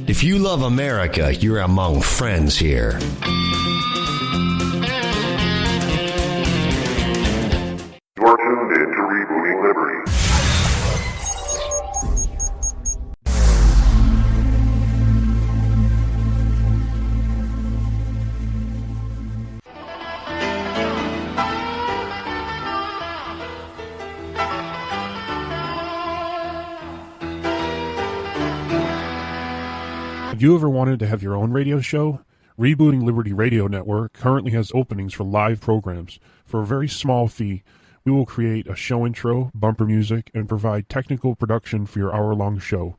If you love America, you're among friends here. You're tuned in to Rebooting Liberty. Have you ever wanted to have your own radio show? Rebooting Liberty Radio Network currently has openings for live programs. For a very small fee, we will create a show intro, bumper music, and provide technical production for your hour-long show.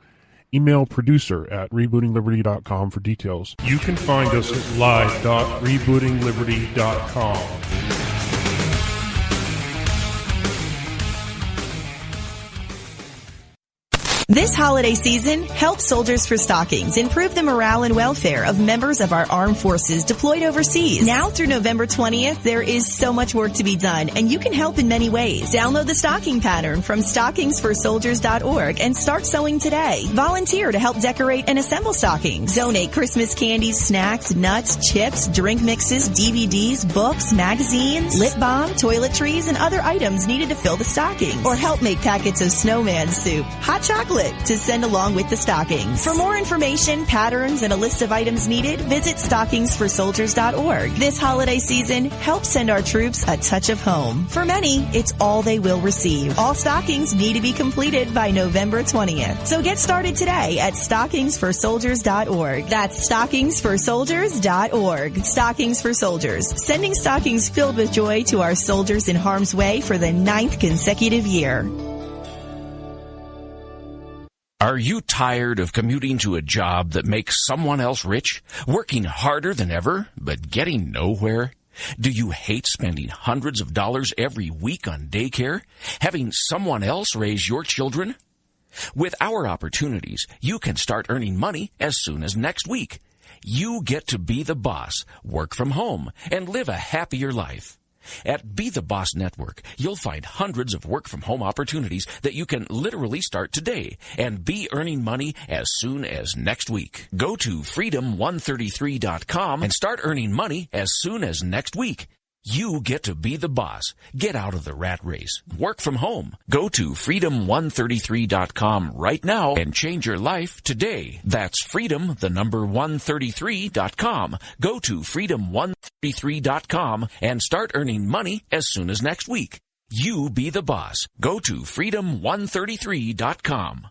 Email producer@rebootingliberty.com for details. You can find us at live.rebootingliberty.com. This holiday season, help Soldiers for Stockings improve the morale and welfare of members of our armed forces deployed overseas. Now through November 20th, there is so much work to be done, and you can help in many ways. Download the stocking pattern from stockingsforsoldiers.org and start sewing today. Volunteer to help decorate and assemble stockings. Donate Christmas candies, snacks, nuts, chips, drink mixes, DVDs, books, magazines, lip balm, toiletries, and other items needed to fill the stocking. Or help make packets of snowman soup, hot chocolate, to send along with the stockings. For more information, patterns, and a list of items needed, visit stockingsforsoldiers.org. This holiday season, help send our troops a touch of home. For many, it's all they will receive. All stockings need to be completed by November 20th. So get started today at stockingsforsoldiers.org. That's stockingsforsoldiers.org. Stockings for Soldiers. Sending stockings filled with joy to our soldiers in harm's way for the 9th consecutive year. Are you tired of commuting to a job that makes someone else rich, working harder than ever, but getting nowhere? Do you hate spending hundreds of dollars every week on daycare, having someone else raise your children? With our opportunities, you can start earning money as soon as next week. You get to be the boss, work from home, and live a happier life. At Be the Boss Network, you'll find hundreds of work-from-home opportunities that you can literally start today and be earning money as soon as next week. Go to freedom133.com and start earning money as soon as next week. You get to be the boss. Get out of the rat race. Work from home. Go to freedom133.com right now and change your life today. That's freedom133.com. Go to freedom133.com and start earning money as soon as next week. You be the boss. Go to freedom133.com.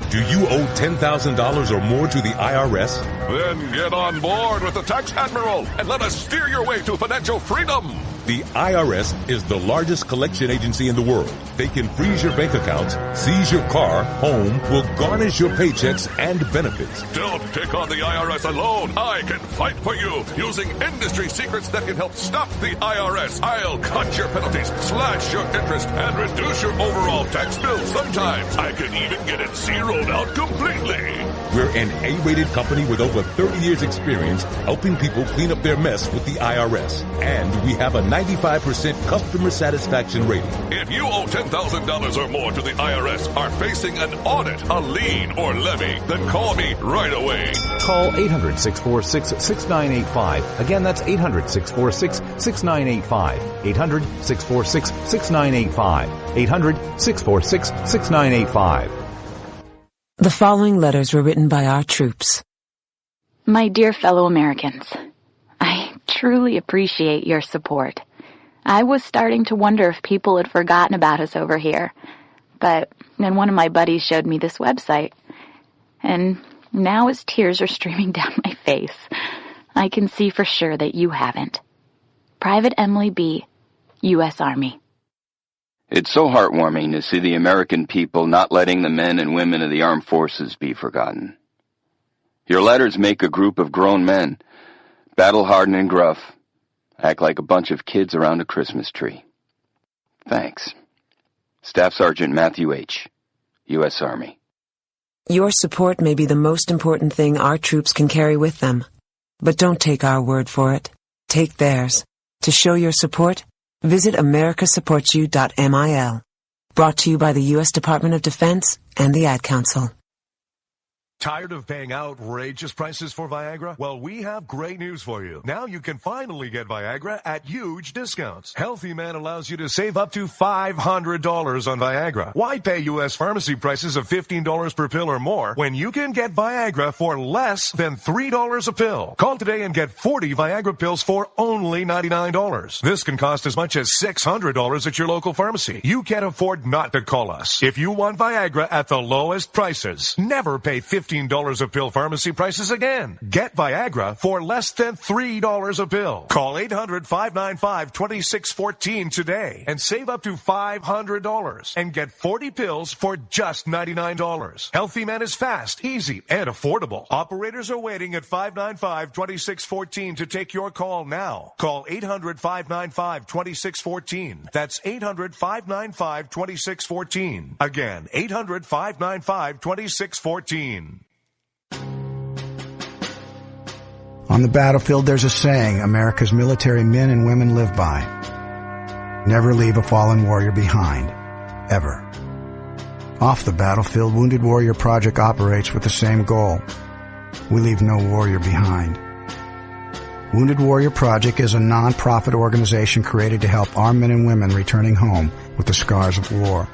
Do you owe $10,000 or more to the IRS? Then get on board with the Tax Admiral and let us steer your way to financial freedom. The IRS is the largest collection agency in the world. They can freeze your bank accounts, seize your car, home, will garnish your paychecks and benefits. Don't take on the IRS alone. I can fight for you using industry secrets that can help stop the IRS. I'll cut your penalties, slash your interest, and reduce your overall tax bill. Sometimes I can even get it zeroed out completely. We're an A-rated company with over 30 years experience helping people clean up their mess with the IRS. And we have a 95% customer satisfaction rating. If you owe $10,000 or more to the IRS, are facing an audit, a lien, or levy, then call me right away. Call 800-646-6985. Again, that's 800-646-6985. 800-646-6985. 800-646-6985. The following letters were written by our troops. My dear fellow Americans, I truly appreciate your support. I was starting to wonder if people had forgotten about us over here, but then one of my buddies showed me this website, and now as tears are streaming down my face, I can see for sure that you haven't. Private Emily B., U.S. Army. It's so heartwarming to see the American people not letting the men and women of the armed forces be forgotten. Your letters make a group of grown men, battle-hardened and gruff, act like a bunch of kids around a Christmas tree. Thanks. Staff Sergeant Matthew H., U.S. Army. Your support may be the most important thing our troops can carry with them. But don't take our word for it. Take theirs. To show your support, visit americasupportsyou.mil. Brought to you by the U.S. Department of Defense and the Ad Council. Tired of paying outrageous prices for Viagra? Well, we have great news for you. Now you can finally get Viagra at huge discounts. Healthy Man allows you to save up to $500 on Viagra. Why pay U.S. pharmacy prices of $15 per pill or more when you can get Viagra for less than $3 a pill? Call today and get 40 Viagra pills for only $99. This can cost as much as $600 at your local pharmacy. You can't afford not to call us. If you want Viagra at the lowest prices, never pay $15 a pill pharmacy prices again. Get Viagra for less than $3 a pill. Call 800-595-2614 today and save up to $500 and get 40 pills for just $99. Healthy Man is fast, easy, and affordable. Operators are waiting at 595-2614 to take your call now. Call 800-595-2614. That's 800-595-2614. Again, 800-595-2614. On the battlefield, there's a saying America's military men and women live by. Never leave a fallen warrior behind. Ever. Off the battlefield, Wounded Warrior Project operates with the same goal. We leave no warrior behind. Wounded Warrior Project is a non-profit organization created to help our men and women returning home with the scars of war.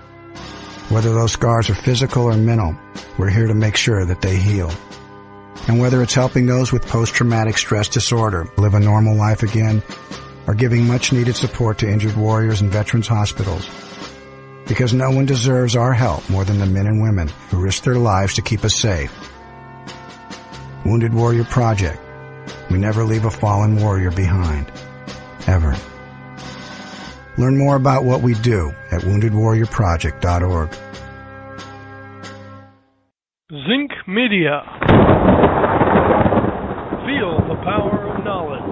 Whether those scars are physical or mental, we're here to make sure that they heal. And whether it's helping those with post-traumatic stress disorder live a normal life again, or giving much-needed support to injured warriors in veterans' hospitals. Because no one deserves our help more than the men and women who risk their lives to keep us safe. Wounded Warrior Project. We never leave a fallen warrior behind. Ever. Learn more about what we do at woundedwarriorproject.org. Zinc Media. Feel the power of knowledge.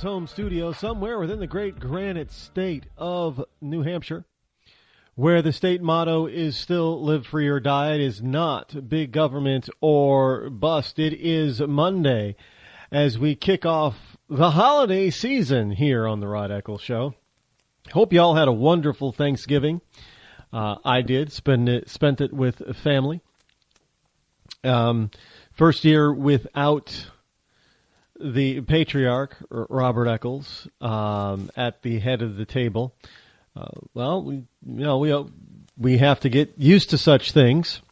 Home studio somewhere within the great granite state of New Hampshire, where the state motto is still live free or die. It is not big government or bust. It is Monday as we kick off the holiday season here on the Rod Eccles Show. Hope you all had a wonderful Thanksgiving. I did spent it with family. First year without the patriarch, Robert Eccles, at the head of the table. We have to get used to such things,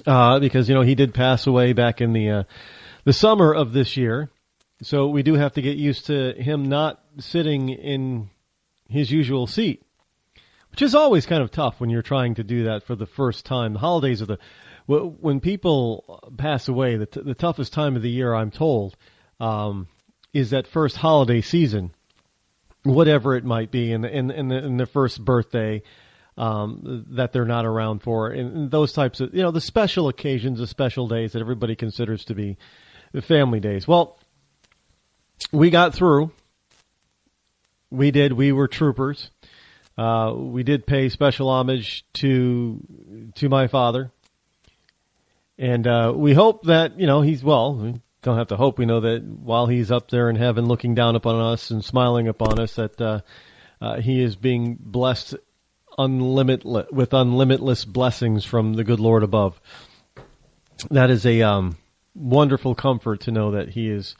because, he did pass away back in the summer of this year. So we do have to get used to him not sitting in his usual seat, which is always kind of tough when you're trying to do that for the first time. The holidays are when people pass away, the toughest time of the year, I'm told, is that first holiday season, whatever it might be, in the first birthday that they're not around for, and those types of, the special occasions, the special days that everybody considers to be the family days. Well, we got through. We did. We were troopers. We did pay special homage to my father. And we hope that, he's well. We don't have to hope. We know that while he's up there in heaven looking down upon us and smiling upon us, that he is being blessed with unlimitless blessings from the good Lord above. That is a wonderful comfort to know that he is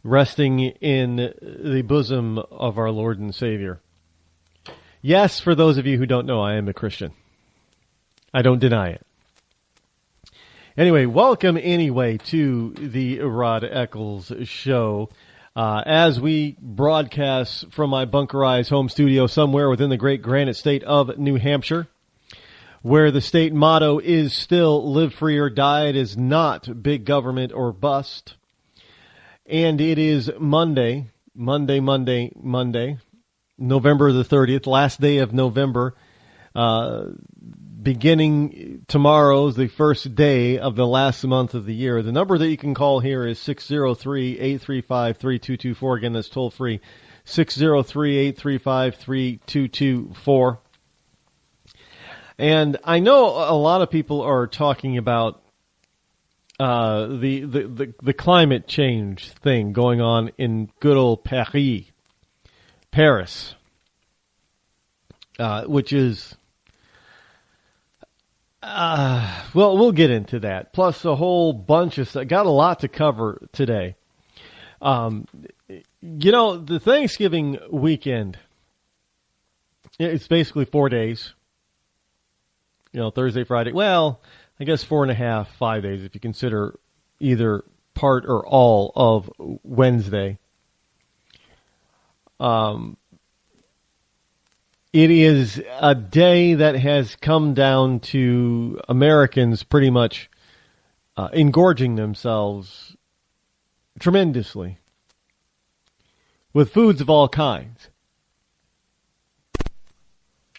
resting in the bosom of our Lord and Savior. Yes, for those of you who don't know, I am a Christian. I don't deny it. Anyway, welcome anyway to the Rod Eccles Show. As we broadcast from my bunkerized home studio somewhere within the great granite state of New Hampshire, where the state motto is still live free or die. It is not big government or bust. And it is Monday, November the 30th, last day of November. Beginning tomorrow is the first day of the last month of the year. The number that you can call here is 603-835-3224. Again, that's toll free, 603-835-3224. And I know a lot of people are talking about the climate change thing going on in good old Paris, which is well, we'll get into that. Plus a whole bunch of stuff. Got a lot to cover today. The Thanksgiving weekend, it's basically 4 days. Thursday, Friday. Well, I guess 4.5, 5 days if you consider either part or all of Wednesday. It is a day that has come down to Americans pretty much engorging themselves tremendously with foods of all kinds.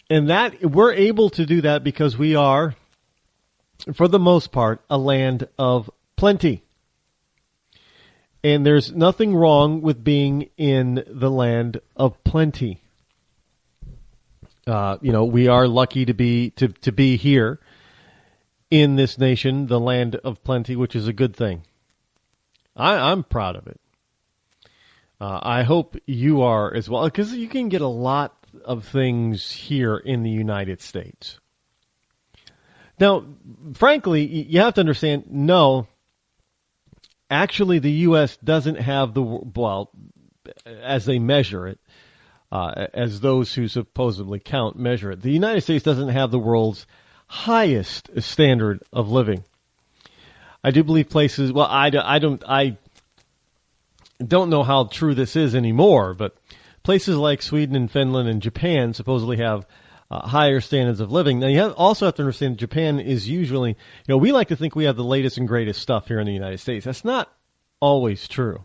And that we're able to do that because we are, for the most part, a land of plenty. And there's nothing wrong with being in the land of plenty. We are lucky to be here in this nation, the land of plenty, which is a good thing. I'm proud of it. I hope you are as well, because you can get a lot of things here in the United States. Now, frankly, you have to understand, no, actually the U.S. doesn't have as they measure it, as those who supposedly measure it. The United States doesn't have the world's highest standard of living. I do believe places, well, I don't know how true this is anymore, but places like Sweden and Finland and Japan supposedly have higher standards of living. Now, you also have to understand Japan is usually, we like to think we have the latest and greatest stuff here in the United States. That's not always true.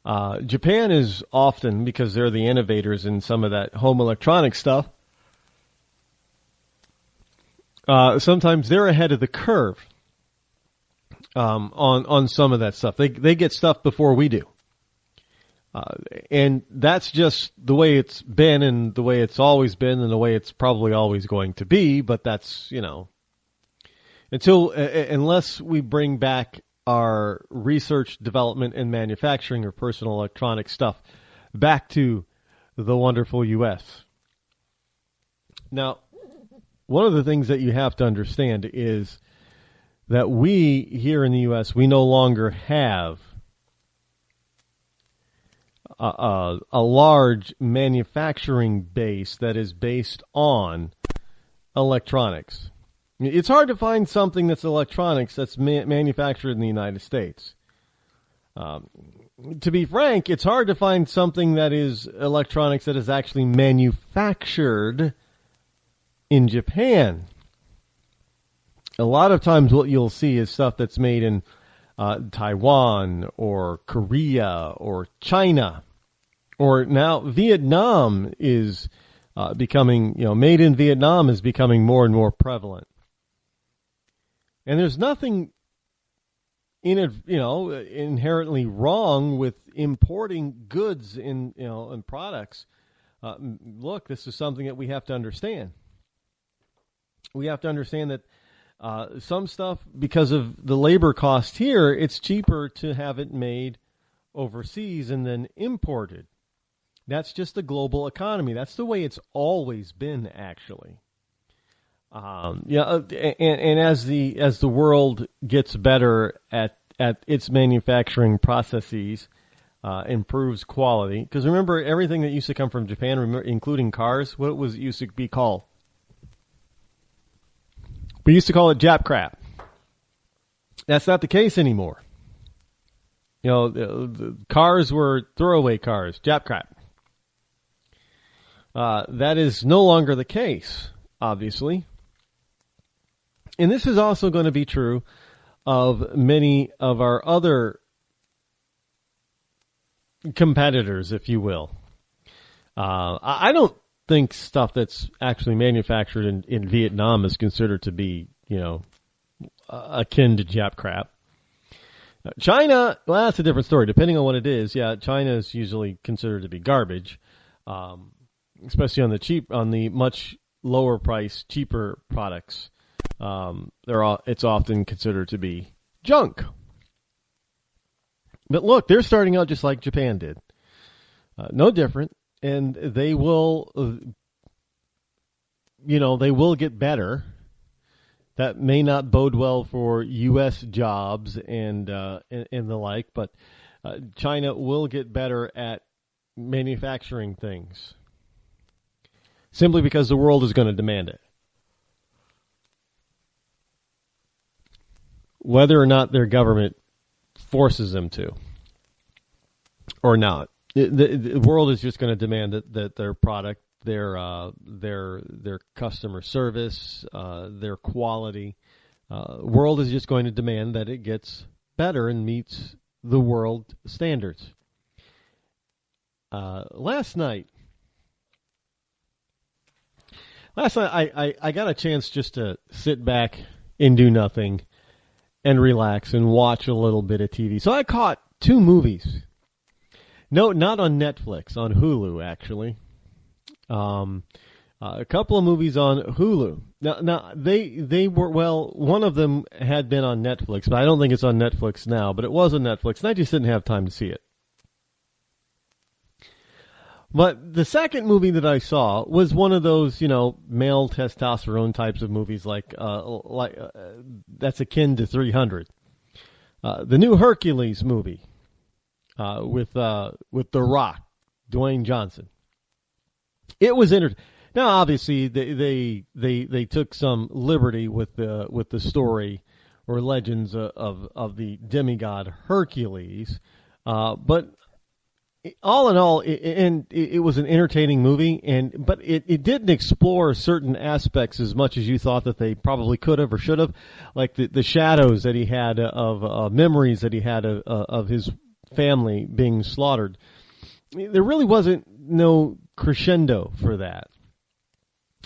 Japan is often, because they're the innovators in some of that home electronic stuff, sometimes they're ahead of the curve on some of that stuff. They get stuff before we do. And that's just the way it's been and the way it's always been and the way it's probably always going to be. But that's, unless we bring back our research, development, and manufacturing or personal electronic stuff back to the wonderful U.S. Now, one of the things that you have to understand is that we here in the U.S., we no longer have a large manufacturing base that is based on electronics. It's hard to find something that's electronics that's manufactured in the United States. To be frank, it's hard to find something that is electronics that is actually manufactured in Japan. A lot of times what you'll see is stuff that's made in Taiwan or Korea or China, or now Vietnam is becoming, made in Vietnam is becoming more and more prevalent. And there's nothing inherently wrong with importing goods and products. Look, this is something that we have to understand. We have to understand that some stuff, because of the labor cost here, it's cheaper to have it made overseas and then imported. That's just the global economy. That's the way it's always been, actually. And as the world gets better at its manufacturing processes, improves quality. Because remember, everything that used to come from Japan, including cars, what was it used to be called? We used to call it Jap crap. That's not the case anymore. You know, the cars were throwaway cars, Jap crap. That is no longer the case, obviously. And this is also going to be true of many of our other competitors, if you will. I don't think stuff that's actually manufactured in Vietnam is considered to be, akin to Jap crap. China, well, that's a different story. Depending on what it is, yeah, China is usually considered to be garbage, especially on the much lower price, cheaper products. It's often considered to be junk. But look, they're starting out just like Japan did. No different. And they will, they will get better. That may not bode well for U.S. jobs and the like, but China will get better at manufacturing things. Simply because the world is going to demand it. Whether or not their government forces them to or not. The world is just going to demand that their product, their customer service, their quality, world is just going to demand that it gets better and meets the world standards. Last night I got a chance just to sit back and do nothing and relax and watch a little bit of TV. So I caught 2 movies. No, not on Netflix, on Hulu, actually. A couple of movies on Hulu. Now they were, well, one of them had been on Netflix, but I don't think it's on Netflix now, but it was on Netflix, and I just didn't have time to see it. But the second movie that I saw was one of those, male testosterone types of movies like that's akin to 300. The new Hercules movie, with The Rock, Dwayne Johnson. It was Now, obviously, they took some liberty with the story or legends of the demigod Hercules, but all in all, it was an entertaining movie, but it didn't explore certain aspects as much as you thought that they probably could have or should have, like the shadows that he had of memories that he had of his family being slaughtered. There really wasn't no crescendo for that.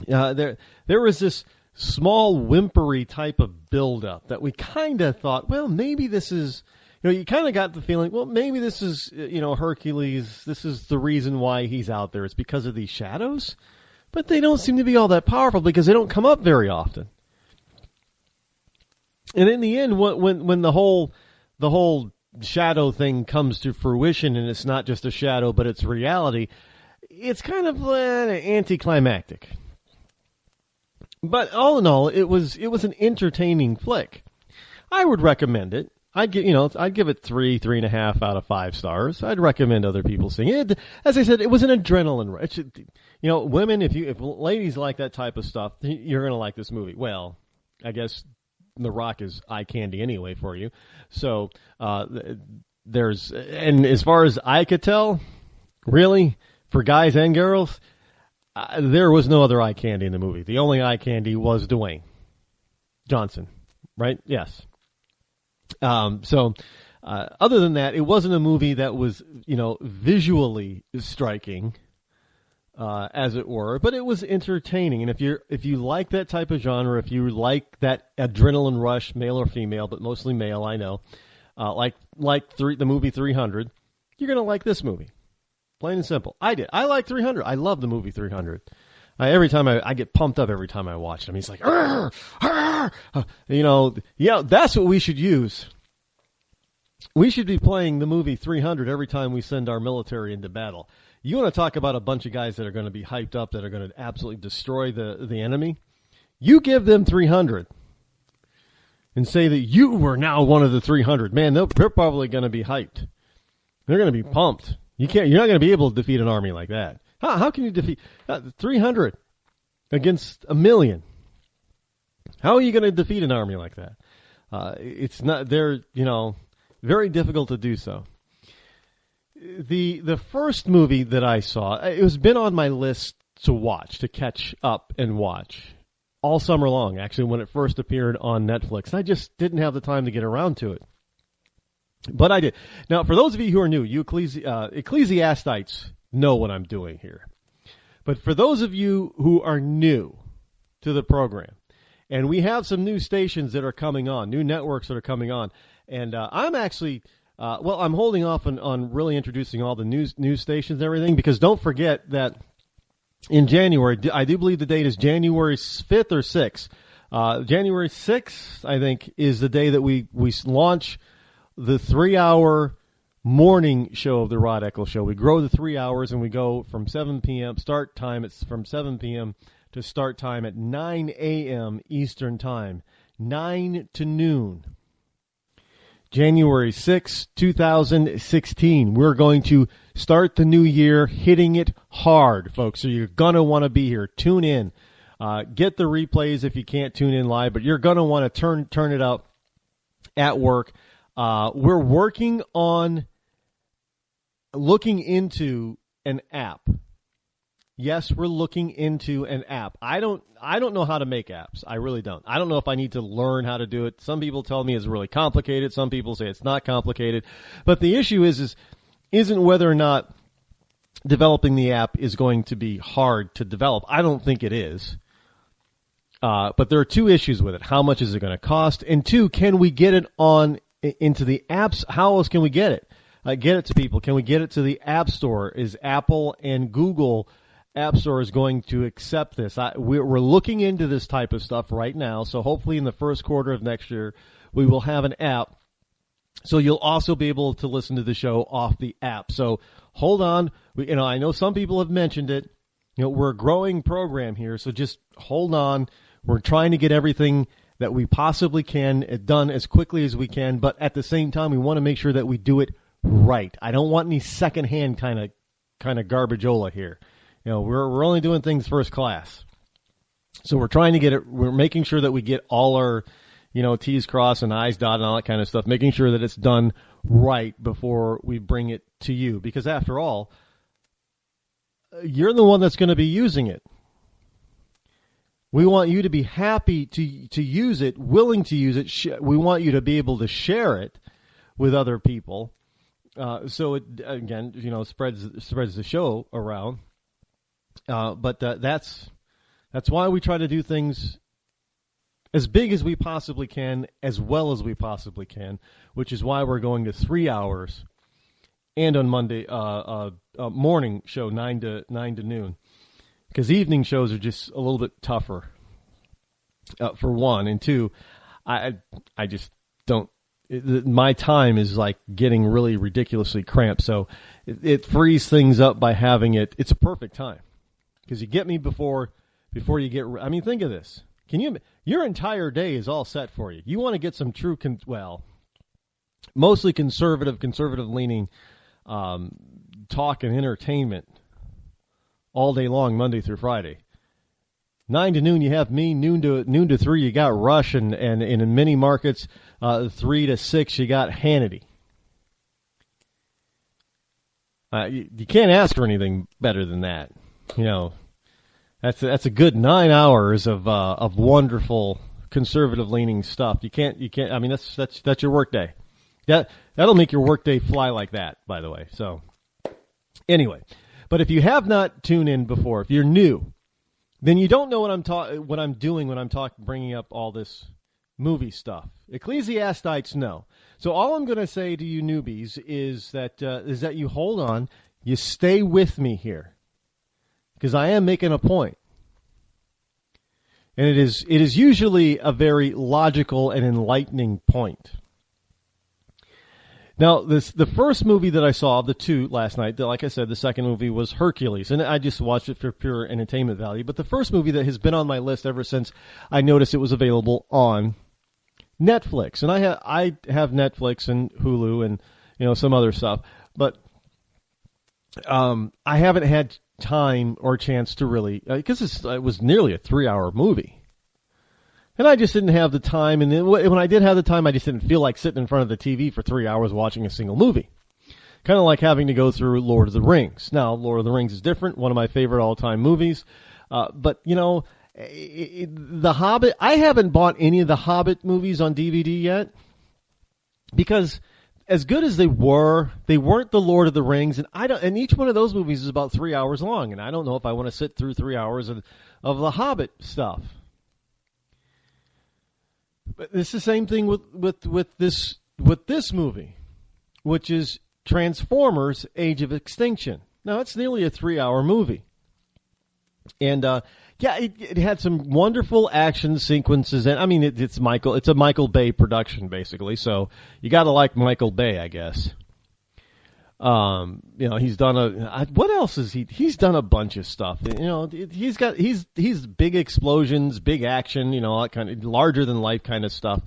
There was this small whimpery type of buildup that we kind of thought, well, maybe this is. You kind of got the feeling, well, maybe this is, Hercules, this is the reason why he's out there. It's because of these shadows. But they don't seem to be all that powerful because they don't come up very often. And in the end, when the whole shadow thing comes to fruition and it's not just a shadow, but it's reality, it's kind of anticlimactic. But all in all, it was an entertaining flick. I would recommend it. I'd give it 3.5 out of 5 stars. I'd recommend other people seeing it. As I said, it was an adrenaline rush. Women, if ladies like that type of stuff, you're going to like this movie. Well, I guess The Rock is eye candy anyway for you. So, and as far as I could tell, really, for guys and girls, there was no other eye candy in the movie. The only eye candy was Dwayne Johnson, right? Yes. Other than that, it wasn't a movie that was, visually striking, as it were, but it was entertaining. And if you like that type of genre, if you like that adrenaline rush, male or female, but mostly male, I know, like the movie 300, you're going to like this movie. Plain and simple. I did. I like 300. I love the movie 300. Every time I get pumped up every time I watch him. He's like, arr, arr. That's what we should use. We should be playing the movie 300 every time we send our military into battle. You want to talk about a bunch of guys that are going to be hyped up, that are going to absolutely destroy the enemy? You give them 300 and say that you were now one of the 300. Man, they're probably going to be hyped. They're going to be pumped. You're not going to be able to defeat an army like that. How can you defeat 300 against 1 million? How are you going to defeat an army like that? It's not. They're very difficult to do so. The first movie that I saw, it was been on my list to catch up and watch all summer long. Actually, when it first appeared on Netflix, I just didn't have the time to get around to it. But I did. Now, for those of you who are new, you ecclesiastites know what I'm doing here. But for those of you who are new to the program, and we have some new stations that are coming on, new networks that are coming on, and I'm actually, I'm holding off on really introducing all the news stations and everything, because don't forget that in January, I do believe the date is January 5th or 6th. January 6th, I think, is the day that we launch the 3-hour morning show of the Rod Eccles Show. We grow the 3 hours and we go from 7 p.m. start time. It's from 7 p.m. to start time at 9 a.m. Eastern Time, 9 to noon. January 6, 2016. We're going to start the new year hitting it hard, folks. So you're going to want to be here. Tune in. Get the replays if you can't tune in live, but you're going to want to turn it up at work. We're working on looking into an app. Yes, we're looking into an app. I don't know how to make apps. I really don't. I don't know if I need to learn how to do it. Some people tell me it's really complicated. Some people say it's not complicated. But the issue isn't whether or not developing the app is going to be hard to develop. I don't think it is. But there are two issues with it. How much is it going to cost? And two, can we get it into the apps? How else can we get it? Get it to people. Can we get it to the App Store? Is Apple and Google App Store is going to accept this? We're looking into this type of stuff right now. So hopefully in the first quarter of next year, we will have an app. So you'll also be able to listen to the show off the app. So hold on. I know some people have mentioned it. We're a growing program here. So just hold on. We're trying to get everything that we possibly can done as quickly as we can, but at the same time, we want to make sure that we do it right. I don't want any secondhand kind of garbageola here. We're only doing things first class, so we're trying to get it. We're making sure that we get all our, T's crossed and I's dotted and all that kind of stuff. Making sure that it's done right before we bring it to you, because after all, you're the one that's going to be using it. We want you to be happy to use it, willing to use it. We want you to be able to share it with other people. So it, again, spreads the show around. But that's why we try to do things as big as we possibly can, as well as we possibly can, which is why we're going to 3 hours, and on Monday, morning show 9 to noon. Because evening shows are just a little bit tougher, for one. And two, I just don't, my time is like getting really ridiculously cramped. So it frees things up by having it. It's a perfect time. Because you get me before you get, think of this. Your entire day is all set for you. You want to get some true, mostly conservative leaning, talk and entertainment all day long, Monday through Friday. 9 to noon, you have me. Noon to 3, you got Rush, and in many markets, 3 to 6, you got Hannity. You can't ask for anything better than that. That's a good 9 hours of wonderful conservative leaning stuff. You can't. That's your work day. That'll make your work day fly like that, by the way. So anyway. But if you have not tuned in before, if you're new, then you don't know what I'm doing when I'm bringing up all this movie stuff. Ecclesiastites know. So all I'm going to say to you newbies is that you hold on, you stay with me here, because I am making a point, and it is usually a very logical and enlightening point. Now, the first movie that I saw of the two last night, like I said, the second movie was Hercules, and I just watched it for pure entertainment value. But the first movie that has been on my list ever since I noticed it was available on Netflix, and I have Netflix and Hulu and some other stuff. But I haven't had time or chance to really, because it was nearly a 3-hour movie. And I just didn't have the time, and then when I did have the time, I just didn't feel like sitting in front of the TV for 3 hours watching a single movie. Kind of like having to go through Lord of the Rings. Now, Lord of the Rings is different, one of my favorite all-time movies. But, you know, The Hobbit, I haven't bought any of the Hobbit movies on DVD yet, because as good as they weren't the Lord of the Rings, and each one of those movies is about 3 hours long, and I don't know if I want to sit through 3 hours of the Hobbit stuff. But it's the same thing with this movie, which is Transformers: Age of Extinction. Now, it's nearly a 3-hour movie. And, it had some wonderful action sequences. And I mean, it's a Michael Bay production, basically. So you gotta like Michael Bay, I guess. You know, he's done what else is he's done a bunch of stuff. You know, he's big explosions, big action, you know, all that kind of larger than life kind of stuff.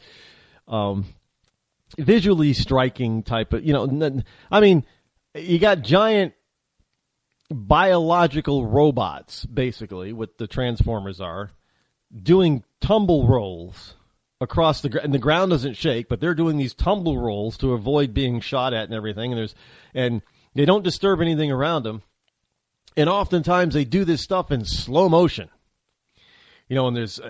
Visually striking type of, you know, I mean, you got giant biological robots, basically, what the Transformers are, doing tumble rolls across and the ground doesn't shake, but they're doing these tumble rolls to avoid being shot at and everything, and they don't disturb anything around them. And oftentimes they do this stuff in slow motion. You know, and there's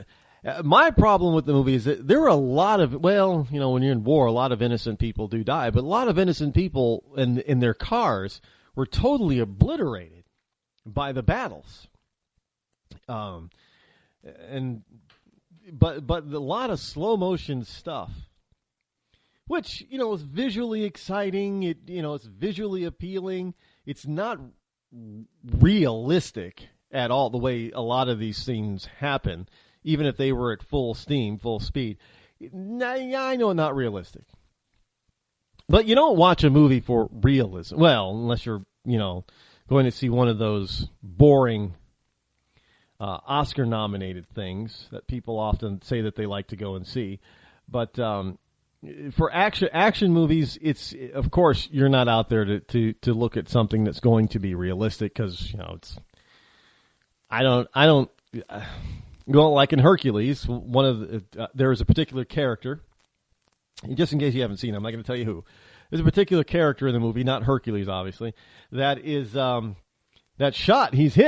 my problem with the movie is that there are a lot of, well, you know, when you're in war, a lot of innocent people do die, but a lot of innocent people in their cars were totally obliterated by the battles. But a lot of slow motion stuff, which, you know, is visually exciting. It's visually appealing. It's not realistic at all the way a lot of these scenes happen, even if they were at full steam, full speed. I know not realistic. But you don't watch a movie for realism. Well, unless you're, you know, going to see one of those boring Oscar-nominated things that people often say that they like to go and see. But for action movies, it's, of course, you're not out there to look at something that's going to be realistic, because, you know, it's, I don't well, like in Hercules, there is a particular character, just in case you haven't seen him, I'm not going to tell you who. There's a particular character in the movie, not Hercules, obviously, that is he's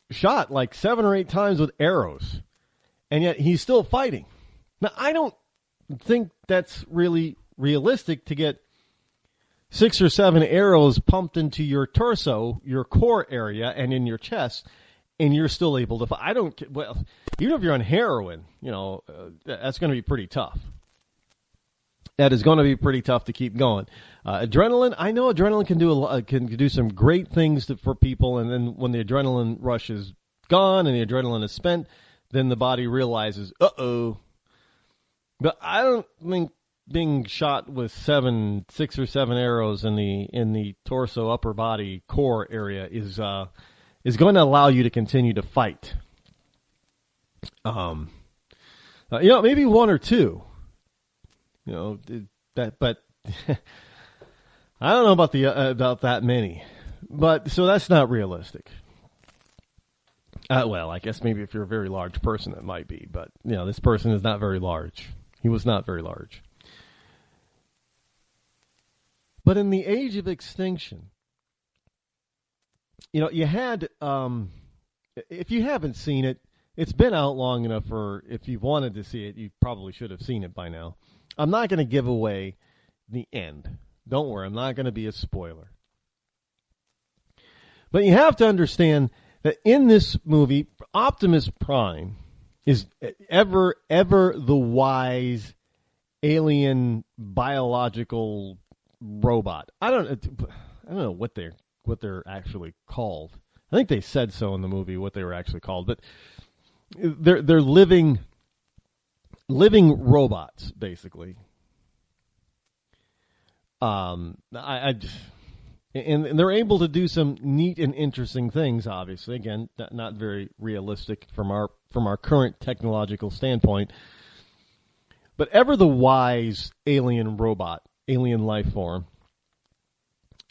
shot like 7 or 8 times with arrows, and yet he's still fighting. Now, I don't think that's really realistic to get 6 or 7 arrows pumped into your torso, your core area, and in your chest, and you're still able to fight. Even if you're on heroin, you know, that's going to be pretty tough. That is going to be pretty tough to keep going. Adrenaline, I know adrenaline can do some great things for people, and then when the adrenaline rush is gone and the adrenaline is spent, then the body realizes, uh-oh. But I don't think being shot with 6 or 7 arrows in the torso, upper body, core area is going to allow you to continue to fight. You know, maybe 1 or 2. You know, but I don't know about that many. But so that's not realistic. Well, I guess maybe if you're a very large person, it might be. But, you know, this person is not very large. He was not very large. But in the Age of Extinction, you know, you had, if you haven't seen it, it's been out long enough for, if you wanted to see it, you probably should have seen it by now. I'm not going to give away the end. Don't worry, I'm not going to be a spoiler. But you have to understand that in this movie, Optimus Prime is ever the wise alien biological robot. I don't know what they're actually called. I think they said so in the movie what they were actually called, but they're living robots, basically. And they're able to do some neat and interesting things. Obviously, again, not very realistic from our current technological standpoint. But ever the wise alien robot, alien life form,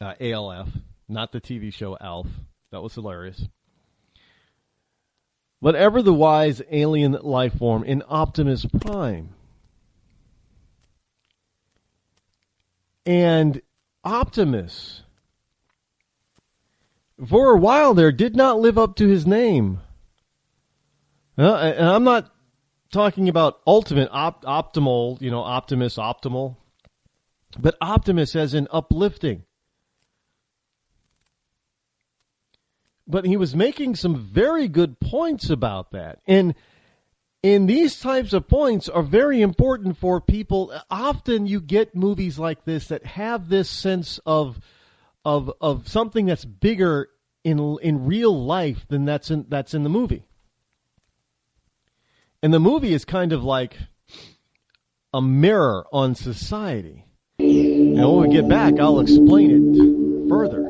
ALF, not the TV show ALF. That was hilarious. Whatever the wise alien life form in Optimus Prime. And Optimus, for a while there, did not live up to his name. And I'm not talking about ultimate, optimal, Optimus, optimal, but Optimus as in uplifting. But he was making some very good points about that. And these types of points are very important for people. Often you get movies like this that have this sense of something that's bigger in real life than that's in the movie. And the movie is kind of like a mirror on society. And when we get back, I'll explain it further.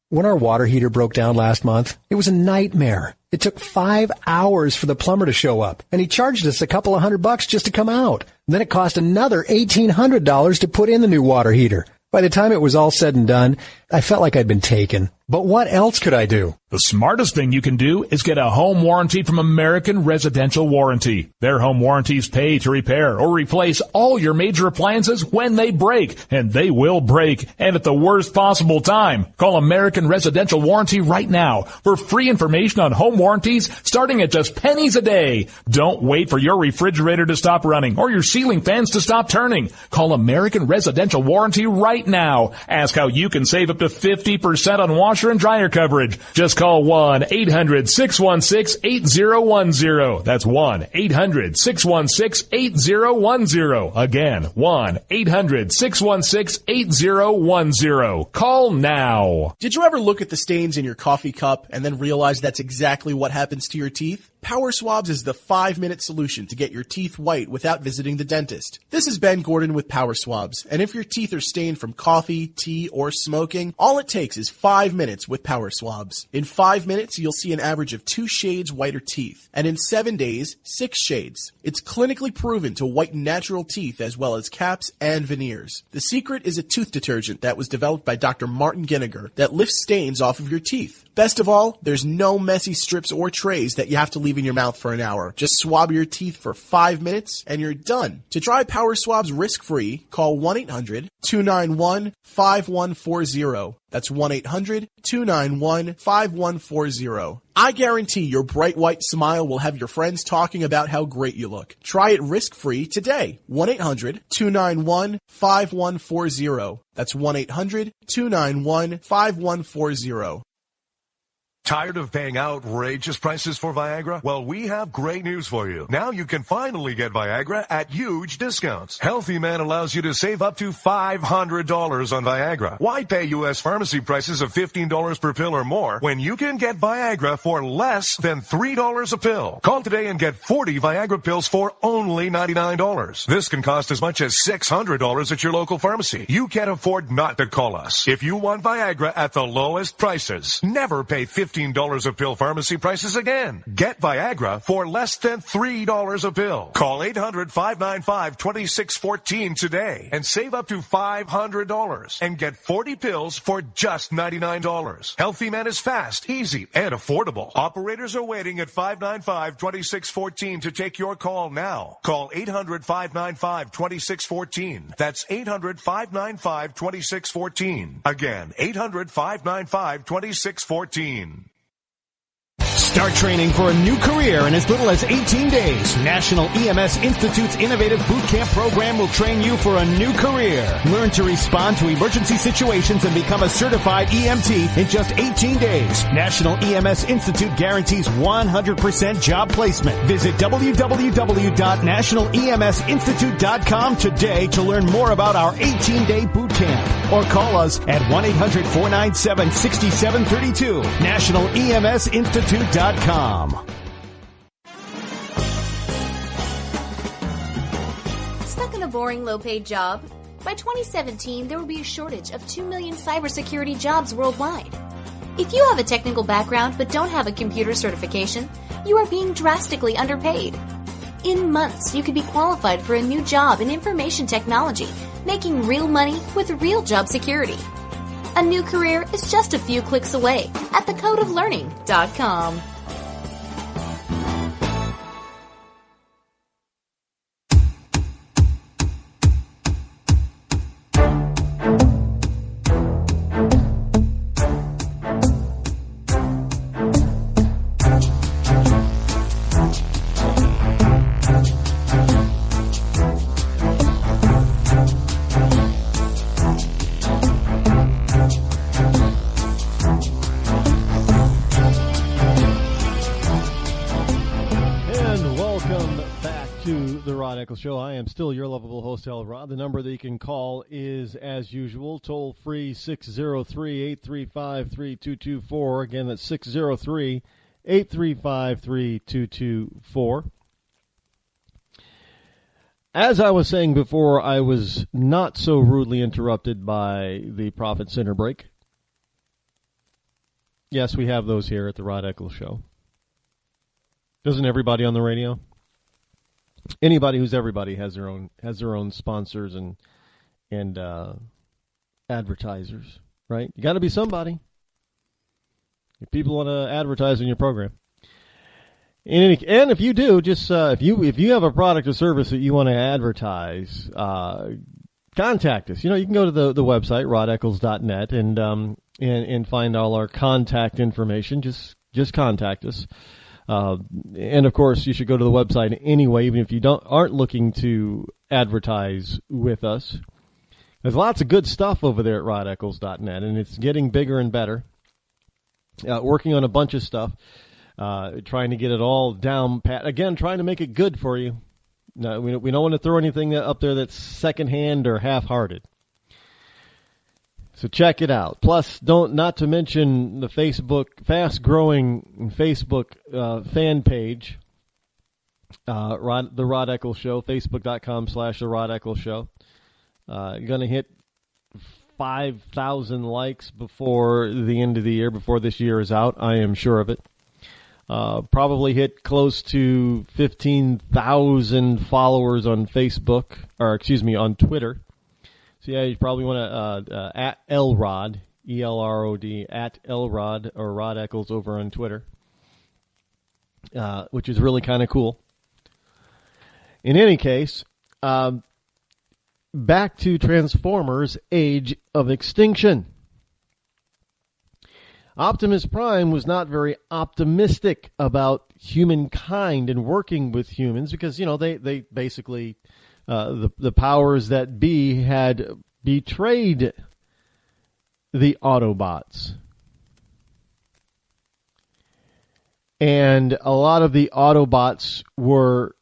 When our water heater broke down last month, it was a nightmare. It took 5 hours for the plumber to show up, and he charged us a couple of $100 just to come out. And then it cost another $1,800 to put in the new water heater. By the time it was all said and done, I felt like I'd been taken. But what else could I do? The smartest thing you can do is get a home warranty from American Residential Warranty. Their home warranties pay to repair or replace all your major appliances when they break, and they will break, and at the worst possible time. Call American Residential Warranty right now for free information on home warranties starting at just pennies a day. Don't wait for your refrigerator to stop running or your ceiling fans to stop turning. Call American Residential Warranty right now. Ask how you can save up to 50% on washer and dryer coverage. Just call 1-800-616-8010. That's 1-800-616-8010. Again, 1-800-616-8010. Call now. Did you ever look at the stains in your coffee cup and then realize that's exactly what happens to your teeth? Power Swabs is the 5-minute solution to get your teeth white without visiting the dentist. This is Ben Gordon with Power Swabs, and if your teeth are stained from coffee, tea, or smoking, all it takes is 5 minutes with Power Swabs. In 5 minutes, you'll see an average of 2 shades whiter teeth, and in 7 days, 6 shades. It's clinically proven to whiten natural teeth as well as caps and veneers. The secret is a tooth detergent that was developed by Dr. Martin Ginniger that lifts stains off of your teeth. Best of all, there's no messy strips or trays that you have to leave in your mouth for an hour. Just swab your teeth for 5 minutes and you're done. To try Power Swabs risk-free, call 1-800-291-5140. That's 1-800-291-5140. I guarantee your bright white smile will have your friends talking about how great you look. Try it risk-free today. 1-800-291-5140. That's 1-800-291-5140. Tired of paying outrageous prices for Viagra? Well, we have great news for you. Now you can finally get Viagra at huge discounts. Healthy Man allows you to save up to $500 on Viagra. Why pay U.S. pharmacy prices of $15 per pill or more when you can get Viagra for less than $3 a pill? Call today and get 40 Viagra pills for only $99. This can cost as much as $600 at your local pharmacy. You can't afford not to call us. If you want Viagra at the lowest prices, never pay $15 a pill pharmacy prices again. Get Viagra for less than $3 a pill. Call 800-595-2614 today and save up to $500 and get 40 pills for just $99. Healthy Man is fast, easy, and affordable. Operators are waiting at 595-2614 to take your call now. Call 800-595-2614. That's 800-595-2614. Again, 800-595-2614. Start training for a new career in as little as 18 days. National EMS Institute's innovative boot camp program will train you for a new career. Learn to respond to emergency situations and become a certified EMT in just 18 days. National EMS Institute guarantees 100% job placement. Visit www.nationaleMSinstitute.com today to learn more about our 18-day boot camp. Or call us at 1-800-497-6732. NationalEMSInstitute.com. Stuck in a boring, low-paid job? By 2017, there will be a shortage of 2 million cybersecurity jobs worldwide. If you have a technical background but don't have a computer certification, you are being drastically underpaid. In months, you could be qualified for a new job in information technology, making real money with real job security. A new career is just a few clicks away at thecodeoflearning.com. Rod Eccles Show. I am still your lovable host, El Rod. The number that you can call is, as usual, toll-free 603-835-3224. Again, that's 603-835-3224. As I was saying before, I was not so rudely interrupted by the Profit Center break. Yes, we have those here at the Rod Eccles Show. Doesn't everybody on the radio? Anybody who's everybody has their own sponsors and advertisers, right? You got to be somebody. If people want to advertise in your program, and if you do, just if you have a product or service that you want to advertise, contact us. You can go to the website rodeccles.net and find all our contact information. Just contact us. And of course, you should go to the website anyway, even if you aren't looking to advertise with us. There's lots of good stuff over there at rodeccles.net, and it's getting bigger and better. Working on a bunch of stuff, trying to get it all down pat. Again, trying to make it good for you. No, we don't want to throw anything up there that's secondhand or half-hearted. So check it out. Plus, not to mention the fast-growing Facebook fan page, the Rod Eccles Show, Facebook.com/the Rod Eccles Show. You're going to hit 5,000 likes before the end of the year, before this year is out. I am sure of it. Probably hit close to 15,000 followers on Facebook, on Twitter. So yeah, you probably want to at Elrod, E-L-R-O-D, at Elrod or Rod Eccles over on Twitter, which is really kind of cool. In any case, back to Transformers: Age of Extinction. Optimus Prime was not very optimistic about humankind and working with humans because, they basically... the powers that be had betrayed the Autobots. And a lot of the Autobots were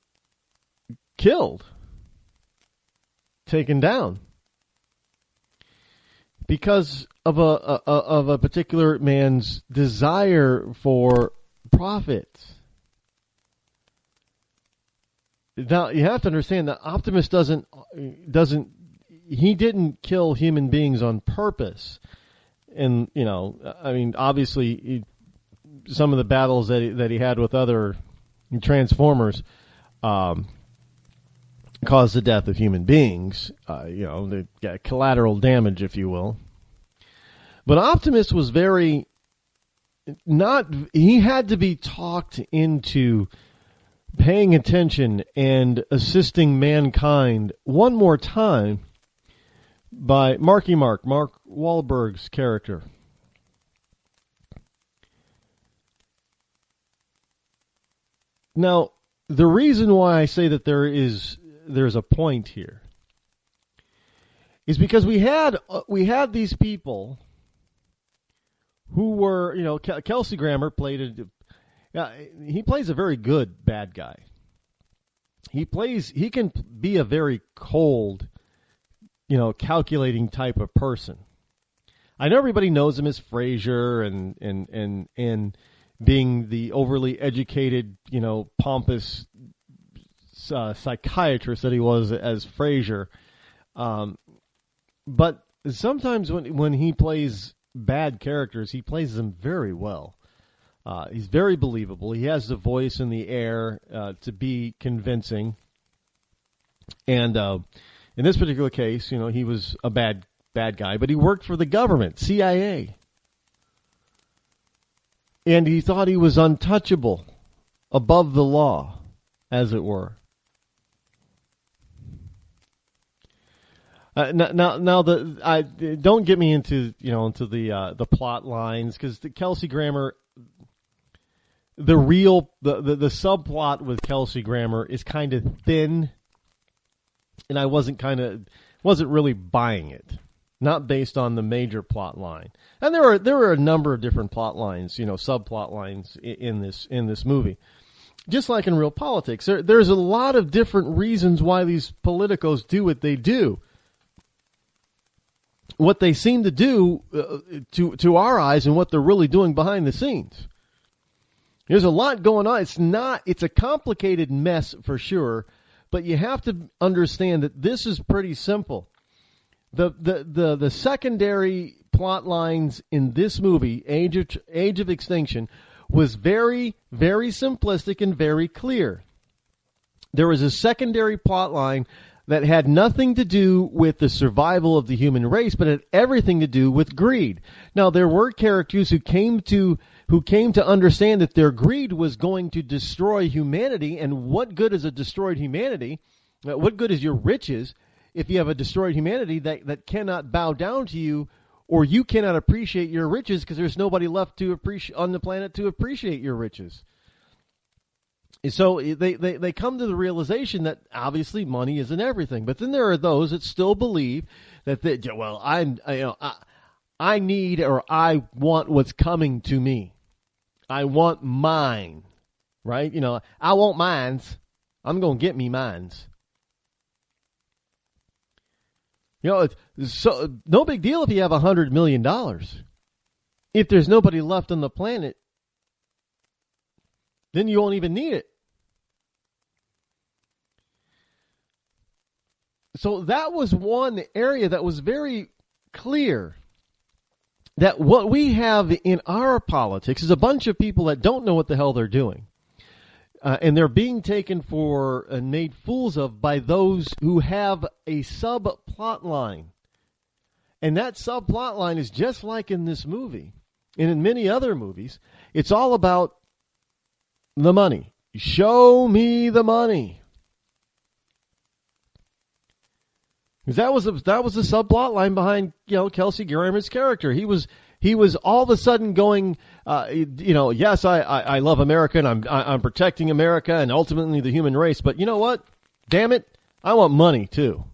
killed, taken down, because of a particular man's desire for profit. Now, you have to understand that Optimus he didn't kill human beings on purpose. And, obviously, some of the battles that he had with other Transformers caused the death of human beings. They got collateral damage, if you will. But Optimus was he had to be talked into paying attention and assisting mankind one more time by Mark Wahlberg's character. Now, the reason why I say that there's a point here is because we had these people who were, Kelsey Grammer he plays a very good bad guy. He can be a very cold, calculating type of person. I know everybody knows him as Frasier and being the overly educated, pompous psychiatrist that he was as Frasier. But sometimes when he plays bad characters, he plays them very well. He's very believable. He has the voice and the air to be convincing. And in this particular case, he was a bad guy, but he worked for the government, CIA. And he thought he was untouchable, above the law, as it were. Now, don't get me into the plot lines, because the Kelsey Grammer, the subplot with Kelsey Grammer is kind of thin, and I wasn't really buying it. Not based on the major plot line. And there were a number of different plot lines, subplot lines in this movie. Just like in real politics, there's a lot of different reasons why these politicos do what they do. What they seem to do to our eyes, and what they're really doing behind the scenes. There's a lot going on. It's a complicated mess for sure, but you have to understand that this is pretty simple. The secondary plot lines in this movie, Age of Extinction, was very, very simplistic and very clear. There was a secondary plot line that had nothing to do with the survival of the human race, but had everything to do with greed. Now, there were characters who came to understand that their greed was going to destroy humanity, and what good is a destroyed humanity? What good is your riches if you have a destroyed humanity that cannot bow down to you, or you cannot appreciate your riches because there's nobody left on the planet to appreciate your riches? So they come to the realization that obviously money isn't everything. But then there are those that still believe that I need, or I want what's coming to me. I want mine, right? I want mines. I'm going to get me mines. So no big deal if you have $100 million. If there's nobody left on the planet, then you won't even need it. So that was one area that was very clear, that what we have in our politics is a bunch of people that don't know what the hell they're doing. And they're being taken for and made fools of by those who have a subplot line. And that subplot line is just like in this movie and in many other movies. It's all about the money. Show me the money. Because that was the subplot line behind Kelsey Grammer's character. He was all of a sudden going, yes, I love America, and I'm protecting America and ultimately the human race. But you know what? Damn it, I want money too.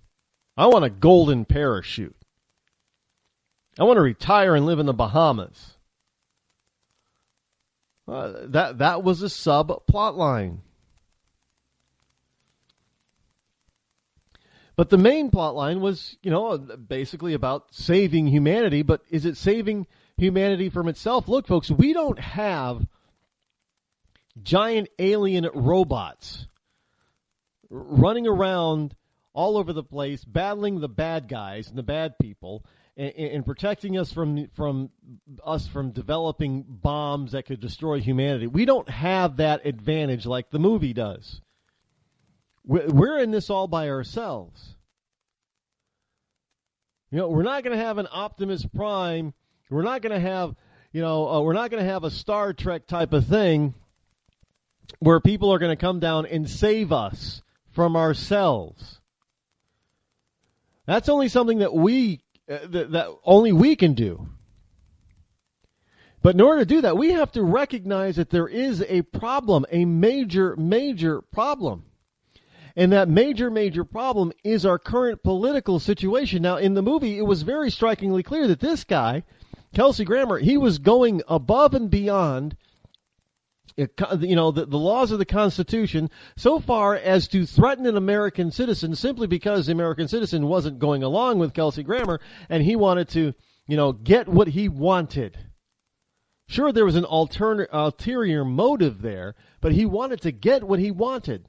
I want a golden parachute. I want to retire and live in the Bahamas. That was a subplot line. But the main plot line was, basically about saving humanity. But is it saving humanity from itself? Look, folks, we don't have giant alien robots running around all over the place, battling the bad guys and the bad people, and protecting us from developing bombs that could destroy humanity. We don't have that advantage like the movie does. We're in this all by ourselves. We're not going to have an Optimus Prime. We're not going to have, we're not going to have a Star Trek type of thing where people are going to come down and save us from ourselves. That's only something that that only we can do. But in order to do that, we have to recognize that there is a problem, a major, major problem. And that major, major problem is our current political situation. Now, in the movie, it was very strikingly clear that this guy, Kelsey Grammer, he was going above and beyond, the laws of the Constitution so far as to threaten an American citizen simply because the American citizen wasn't going along with Kelsey Grammer and he wanted to, get what he wanted. Sure, there was an ulterior motive there, but he wanted to get what he wanted,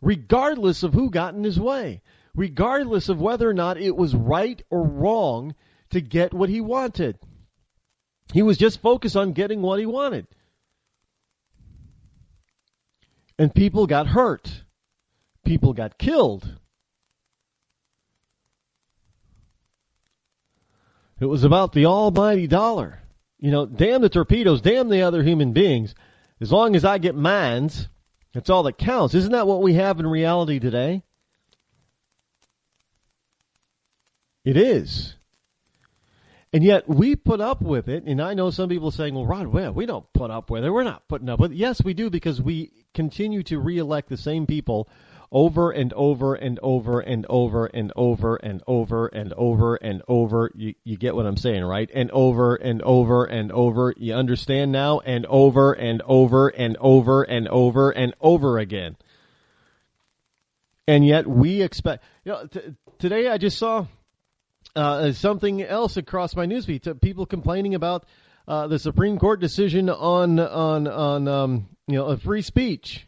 regardless of who got in his way, regardless of whether or not it was right or wrong to get what he wanted. He was just focused on getting what he wanted. And people got hurt. People got killed. It was about the almighty dollar. You know, damn the torpedoes, damn the other human beings. As long as I get mines, that's all that counts. Isn't that what we have in reality today? It is. And yet we put up with it, and I know some people saying, well, Rod, we don't put up with it. We're not putting up with it. Yes, we do, because we continue to reelect the same people over and over and over and over and over and over and over and over. You get what I'm saying, right? And over and over and over. You understand now? And over and over and over and over and over again. And yet we expect, today I just saw something else across my newsfeed. People complaining about the Supreme Court decision on free speech,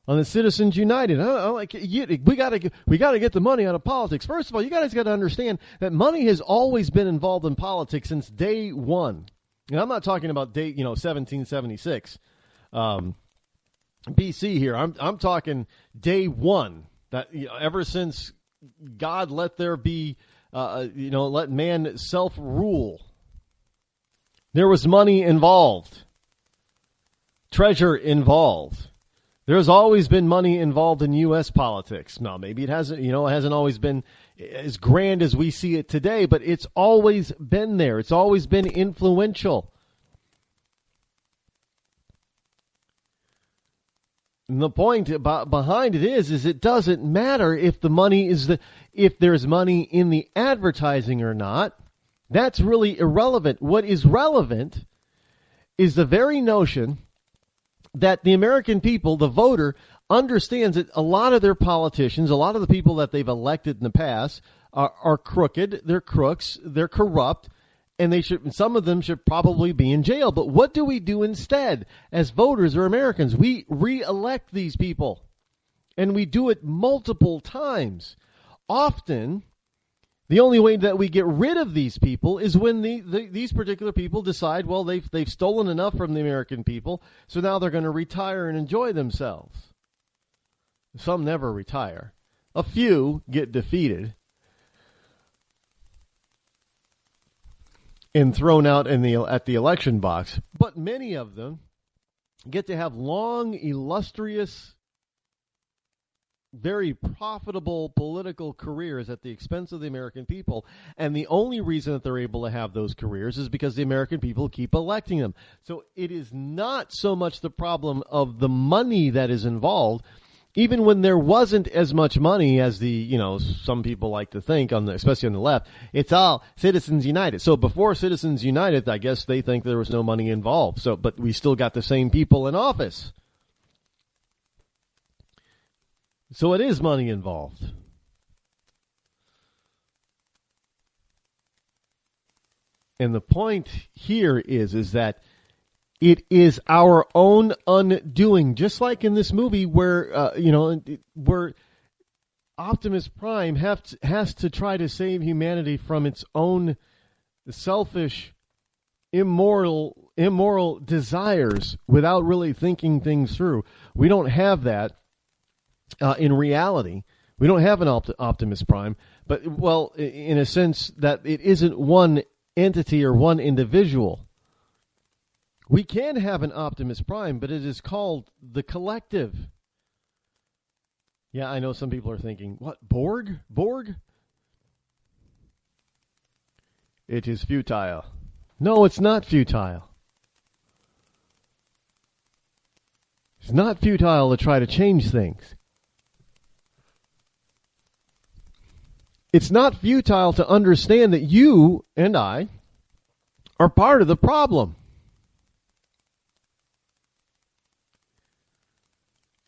on the Citizens United. We got to get the money out of politics. First of all, you guys got to understand that money has always been involved in politics since day one. And I'm not talking about 1776 BC here. I'm talking day one. That ever since God let there be. Let man self-rule. There was money involved. Treasure involved. There's always been money involved in U.S. politics. Now, maybe it hasn't always been as grand as we see it today, but it's always been there. It's always been influential. And the point behind it is it doesn't matter if the money if there's money in the advertising or not. That's really irrelevant. What is relevant is the very notion that the American people, the voter, understands that a lot of their politicians, a lot of the people that they've elected in the past are crooked, they're crooks, they're corrupt, and some of them should probably be in jail. But what do we do instead as voters or Americans? We re-elect these people, and we do it multiple times. Often, the only way that we get rid of these people is when these particular people decide, well, they've stolen enough from the American people, so now they're going to retire and enjoy themselves. Some never retire. A few get defeated and thrown out at the election box. But many of them get to have long, illustrious, very profitable political careers at the expense of the American people. And the only reason that they're able to have those careers is because the American people keep electing them. So it is not so much the problem of the money that is involved. Even when there wasn't as much money as some people like to think, especially on the left, it's all Citizens United. So before Citizens United, I guess they think there was no money involved. But we still got the same people in office. So it is money involved. And the point here is that it is our own undoing, just like in this movie where Optimus Prime has to try to save humanity from its own selfish, immoral desires without really thinking things through. We don't have that in reality. We don't have an Optimus Prime, but, well, in a sense that it isn't one entity or one individual. We can have an Optimus Prime, but it is called the collective. Yeah, I know some people are thinking, what, Borg? Borg? It is futile. No, it's not futile. It's not futile to try to change things. It's not futile to understand that you and I are part of the problem.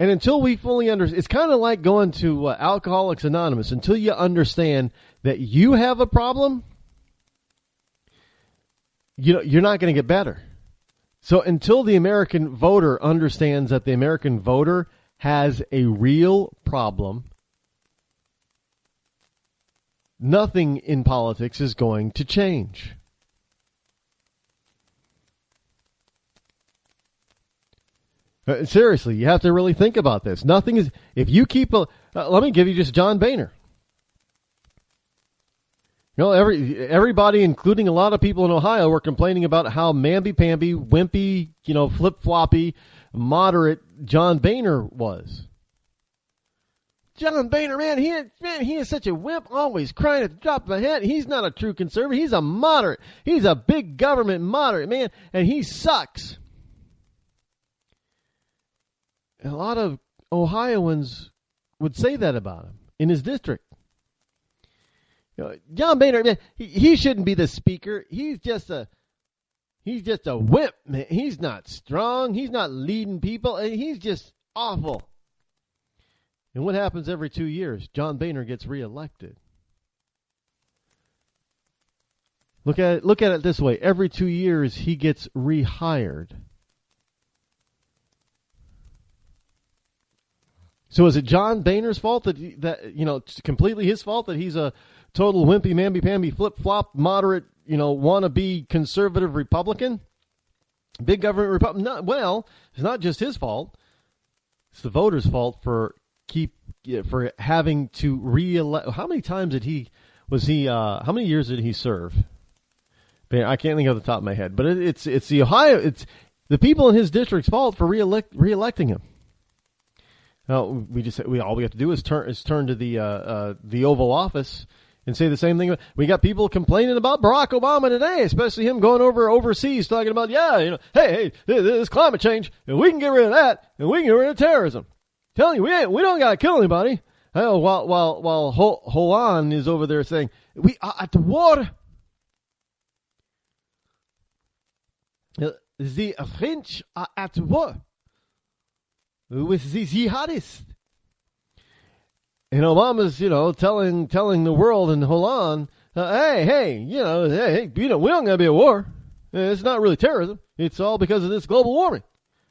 And until we fully understand, it's kind of like going to Alcoholics Anonymous. Until you understand that you have a problem, you're not going to get better. So until the American voter understands that the American voter has a real problem, nothing in politics is going to change. Seriously, you have to really think about this. Nothing is, if you keep let me give you just John Boehner. Everybody, including a lot of people in Ohio, were complaining about how mamby-pamby, wimpy, flip-floppy, moderate John Boehner was. John Boehner, man, he is such a wimp, always crying at the drop of a hat. He's not a true conservative. He's a moderate. He's a big government moderate, man, and he sucks. And a lot of Ohioans would say that about him in his district. John Boehner, man, he shouldn't be the speaker. He's just a wimp, man. He's not strong. He's not leading people. He's just awful. And what happens every 2 years? John Boehner gets reelected. Look at it this way. Every 2 years, he gets rehired. So is it John Boehner's fault that it's completely his fault that he's a total wimpy, mamby-pamby, flip-flop, moderate, wannabe conservative Republican? Big government Republican? Well, it's not just his fault. It's the voters' fault for having to re-elect. How many times how many years did he serve? I can't think off the top of my head, but it's the people in his district's fault for re-electing him. All we have to do is turn to the Oval Office and say the same thing. We got people complaining about Barack Obama today, especially him going overseas talking about, hey, this climate change, and we can get rid of that, and we can get rid of terrorism. Telling you, we don't got to kill anybody. While Hollande is over there saying, we are at war. The French are at war with the jihadists. And Obama's, telling the world and Hollande, hey, we don't gotta be at war. It's not really terrorism. It's all because of this global warming,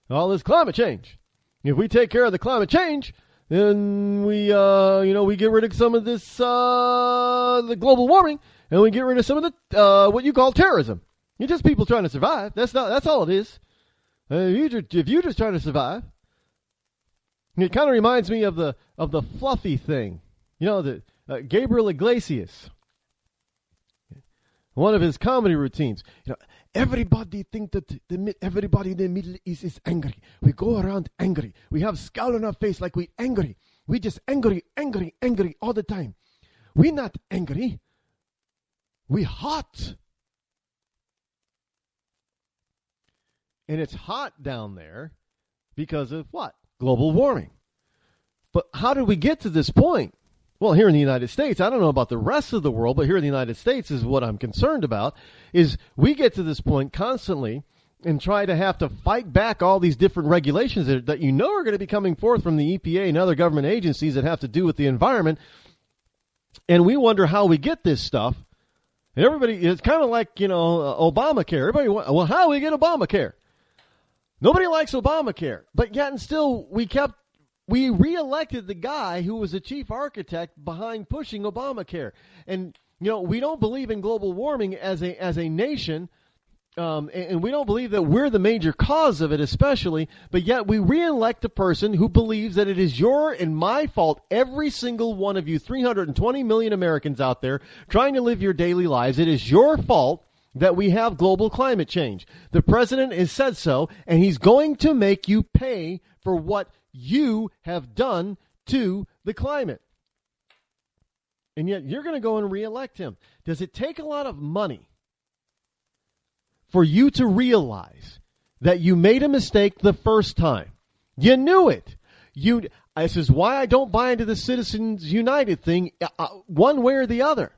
all this climate change. If we take care of the climate change, then we get rid of some of this, the global warming, and we get rid of some of the, what you call terrorism. You're just people trying to survive. That's all it is. If you're just trying to survive. It kind of reminds me of the fluffy thing. Gabriel Iglesias. One of his comedy routines. Everybody think that everybody in the Middle East is angry. We go around angry. We have scowl on our face like we angry. We just angry all the time. We not angry. We hot. And it's hot down there because of what? Global warming. But how did we get to this point? Well, here in the United States, I don't know about the rest of the world, but here in the United States is what I'm concerned about, is we get to this point constantly and try to have to fight back all these different regulations that are going to be coming forth from the EPA and other government agencies that have to do with the environment. And we wonder how we get this stuff. And everybody, it's kind of like, Obamacare. Everybody, well, how do we get Obamacare? Nobody likes Obamacare, but yet and still we re-elected the guy who was the chief architect behind pushing Obamacare. And, we don't believe in global warming as a nation, and we don't believe that we're the major cause of it especially, but yet we re-elect a person who believes that it is your and my fault, every single one of you 320 million Americans out there trying to live your daily lives. It is your fault that we have global climate change. The president has said so, and he's going to make you pay for what you have done to the climate. And yet you're going to go and re-elect him. Does it take a lot of money for you to realize that you made a mistake the first time? You knew it. This is why I don't buy into the Citizens United thing one way or the other.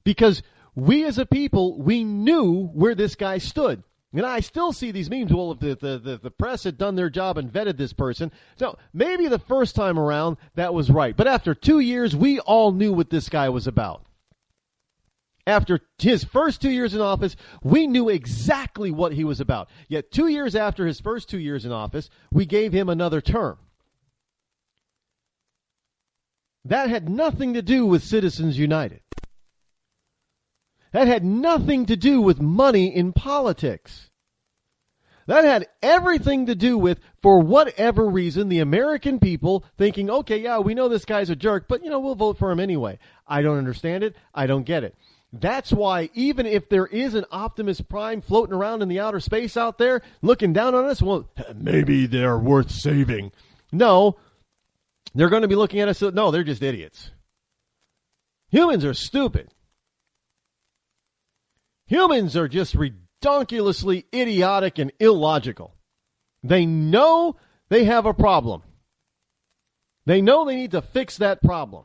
Because we as a people, we knew where this guy stood. And I still see these memes. Well, if the press had done their job and vetted this person. So maybe the first time around that was right. But after 2 years, we all knew what this guy was about. After his first 2 years in office, we knew exactly what he was about. Yet 2 years after his first 2 years in office, we gave him another term. That had nothing to do with Citizens United. That had nothing to do with money in politics. That had everything to do with, for whatever reason, the American people thinking, okay, yeah, we know this guy's a jerk, but, we'll vote for him anyway. I don't understand it. I don't get it. That's why even if there is an Optimus Prime floating around in the outer space out there looking down on us, well, maybe they're worth saving. No, they're going to be looking at us. No, they're just idiots. Humans are stupid. Humans are just redonkulously idiotic and illogical. They know they have a problem. They know they need to fix that problem.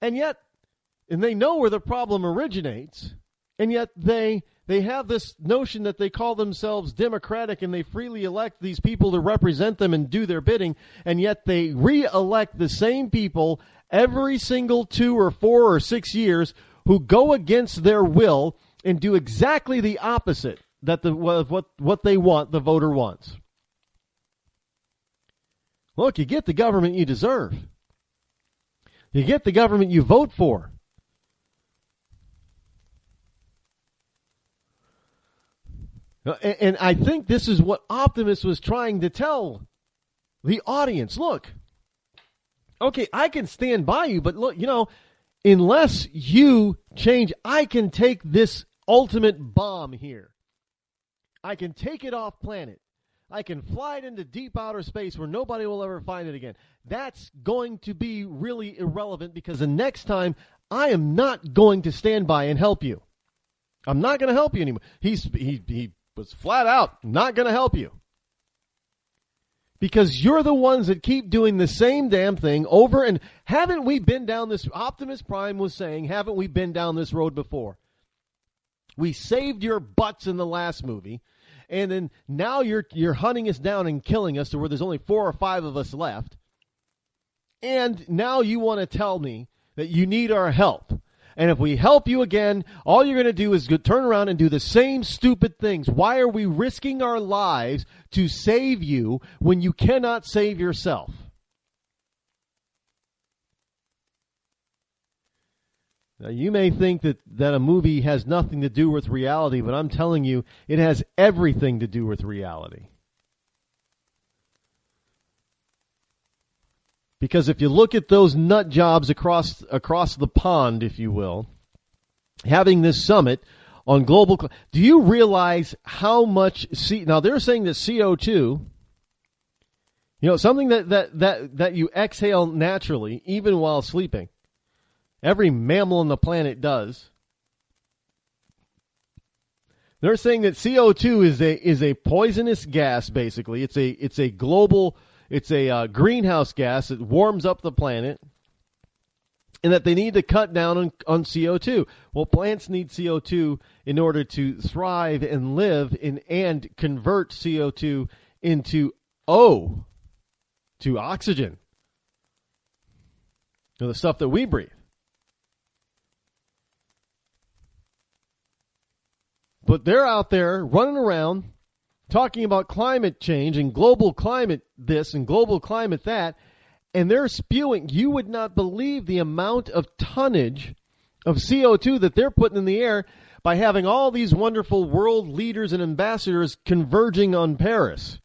And they know where the problem originates, and yet they have this notion that they call themselves democratic and they freely elect these people to represent them and do their bidding, and yet they re-elect the same people every single 2 or 4 or 6 years who go against their will and do exactly the opposite that what they want, the voter wants. Look, you get the government you deserve. You get the government you vote for. And I think this is what Optimus was trying to tell the audience. Look, okay, I can stand by you, but look, unless you change, I can take this ultimate bomb here. I can take it off planet. I can fly it into deep outer space where nobody will ever find it again. That's going to be really irrelevant because the next time I am not going to stand by and help you. I'm not going to help you anymore. He was flat out not going to help you. Because you're the ones that keep doing the same damn thing over, and haven't we been down this, Optimus Prime was saying, haven't we been down this road before? We saved your butts in the last movie, and then now you're hunting us down and killing us to where there's only 4 or 5 of us left. And now you want to tell me that you need our help. And if we help you again, all you're going to do is turn around and do the same stupid things. Why are we risking our lives to save you when you cannot save yourself? Now, you may think that a movie has nothing to do with reality, but I'm telling you, it has everything to do with reality. Because if you look at those nut jobs across the pond, if you will, having this summit on global, do you realize how much now they're saying that CO2, something that you exhale naturally even while sleeping. Every mammal on the planet does. They're saying that CO2 is a poisonous gas. Basically, it's a global. It's a greenhouse gas that warms up the planet, and that they need to cut down on CO2. Well, plants need CO2 in order to thrive and live and convert CO2 into to oxygen. The stuff that we breathe. But they're out there running around talking about climate change and global climate this and global climate that, and they're spewing. You would not believe the amount of tonnage of CO2 that they're putting in the air by having all these wonderful world leaders and ambassadors converging on Paris.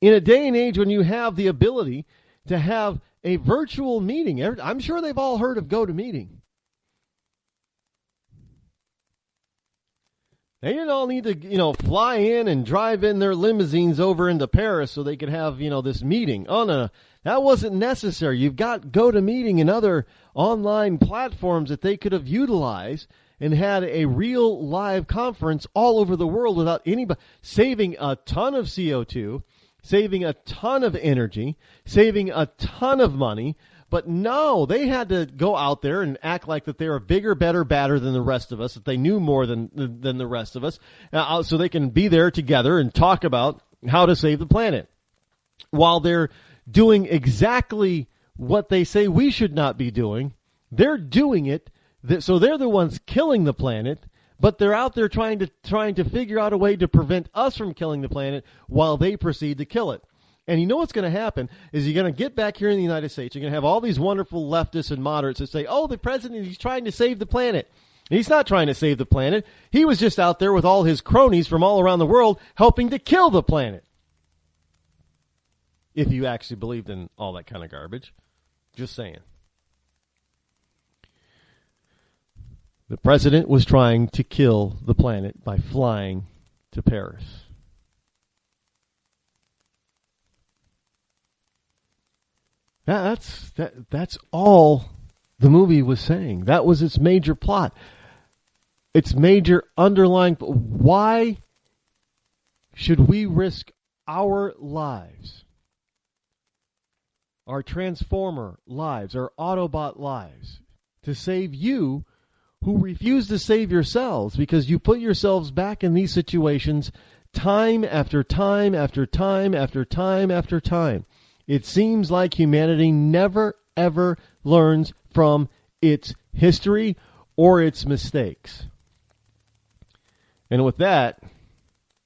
In a day and age when you have the ability to have a virtual meeting, I'm sure they've all heard of GoToMeeting. They didn't all need to, fly in and drive in their limousines over into Paris so they could have, this meeting. Oh, no, that wasn't necessary. You've got GoToMeeting and other online platforms that they could have utilized and had a real live conference all over the world without anybody, saving a ton of CO2, saving a ton of energy, saving a ton of money. But no, they had to go out there and act like that they were bigger, better, badder than the rest of us, that they knew more than the rest of us, so they can be there together and talk about how to save the planet. While they're doing exactly what they say we should not be doing, they're doing it, so they're the ones killing the planet, but they're out there trying to figure out a way to prevent us from killing the planet while they proceed to kill it. And you know what's going to happen is you're going to get back here in the United States. You're going to have all these wonderful leftists and moderates that say, oh, the president, he's trying to save the planet. He's not trying to save the planet. He was just out there with all his cronies from all around the world helping to kill the planet. If you actually believed in all that kind of garbage. Just saying. The president was trying to kill the planet by flying to Paris. That's all the movie was saying. That was its major plot. Its major underlying... Why should we risk our lives, our Transformer lives, our Autobot lives, to save you who refuse to save yourselves because you put yourselves back in these situations time after time after time after time after time? It seems like humanity never, ever learns from its history or its mistakes. And with that,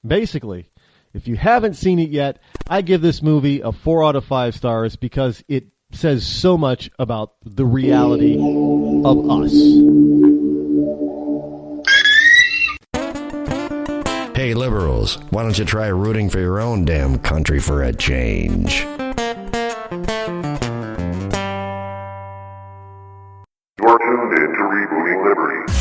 basically, if you haven't seen it yet, I give this movie a 4 out of 5 stars because it says so much about the reality of us. Hey, liberals, why don't you try rooting for your own damn country for a change? You're tuned in to Rebooting Liberty.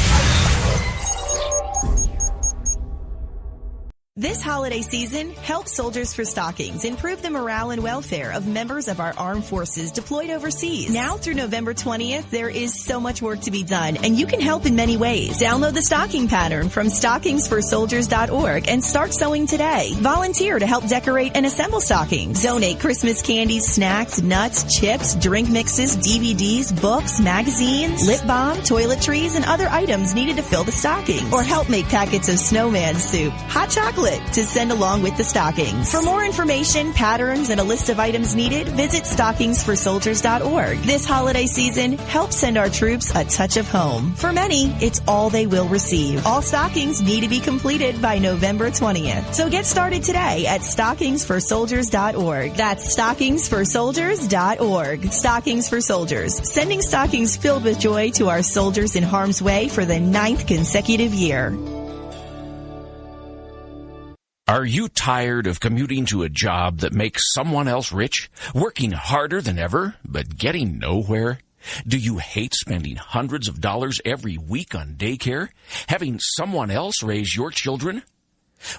This holiday season, help Soldiers for Stockings improve the morale and welfare of members of our armed forces deployed overseas. Now through November 20th, there is so much work to be done, and you can help in many ways. Download the stocking pattern from stockingsforsoldiers.org and start sewing today. Volunteer to help decorate and assemble stockings. Donate Christmas candies, snacks, nuts, chips, drink mixes, DVDs, books, magazines, lip balm, toiletries, and other items needed to fill the stockings. Or help make packets of snowman soup, hot chocolate, to send along with the stockings. For more information, patterns, and a list of items needed, visit stockingsforsoldiers.org. This holiday season, help send our troops a touch of home. For many, it's all they will receive. All stockings need to be completed by November 20th. So get started today at stockingsforsoldiers.org. That's stockingsforsoldiers.org. Stockings for Soldiers. Sending stockings filled with joy to our soldiers in harm's way for the 9th consecutive year. Are you tired of commuting to a job that makes someone else rich, working harder than ever, but getting nowhere? Do you hate spending hundreds of dollars every week on daycare, having someone else raise your children?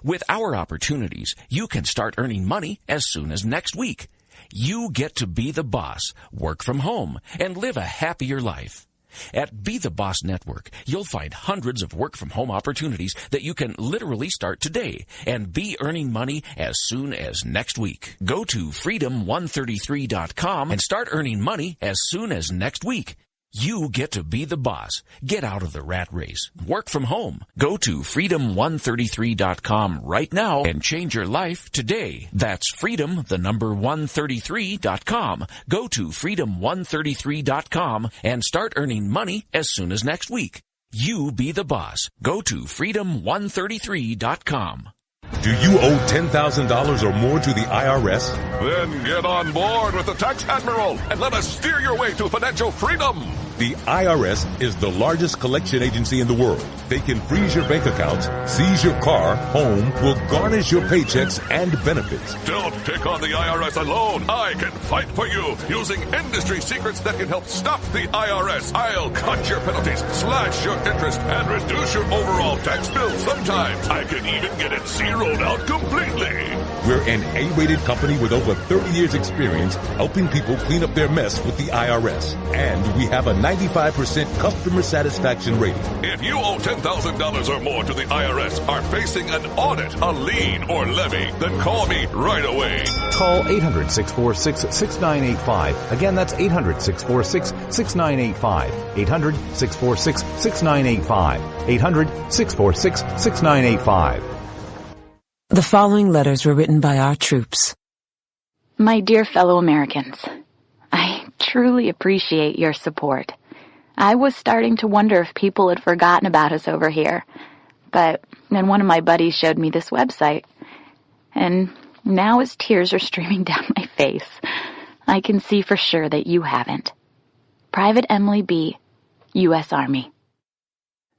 With our opportunities, you can start earning money as soon as next week. You get to be the boss, work from home, and live a happier life. At Be the Boss Network, you'll find hundreds of work-from-home opportunities that you can literally start today and be earning money as soon as next week. Go to freedom133.com and start earning money as soon as next week. You get to be the boss. Get out of the rat race. Work from home. Go to freedom133.com right now and change your life today. That's freedom133.com. Go to freedom133.com and start earning money as soon as next week. You be the boss. Go to freedom133.com. Do you owe $10,000 or more to the IRS? Then get on board with the Tax Admiral and let us steer your way to financial freedom. The IRS is the largest collection agency in the world. They can freeze your bank accounts, seize your car, home, will garnish your paychecks and benefits. Don't pick on the IRS alone. I can fight for you using industry secrets that can help stop the IRS. I'll cut your penalties, slash your interest, and reduce your overall tax bill. Sometimes I can even get it zeroed out completely. We're an A-rated company with over 30 years experience helping people clean up their mess with the IRS. And we have a 95% customer satisfaction rating. If you owe $10,000 or more to the IRS, are facing an audit, a lien, or levy, then call me right away. Call 800-646-6985. Again, that's 800-646-6985. 800-646-6985. 800-646-6985. The following letters were written by our troops. My dear fellow Americans, I truly appreciate your support. I was starting to wonder if people had forgotten about us over here, but then one of my buddies showed me this website, and now as tears are streaming down my face, I can see for sure that you haven't. Private Emily B., U.S. Army.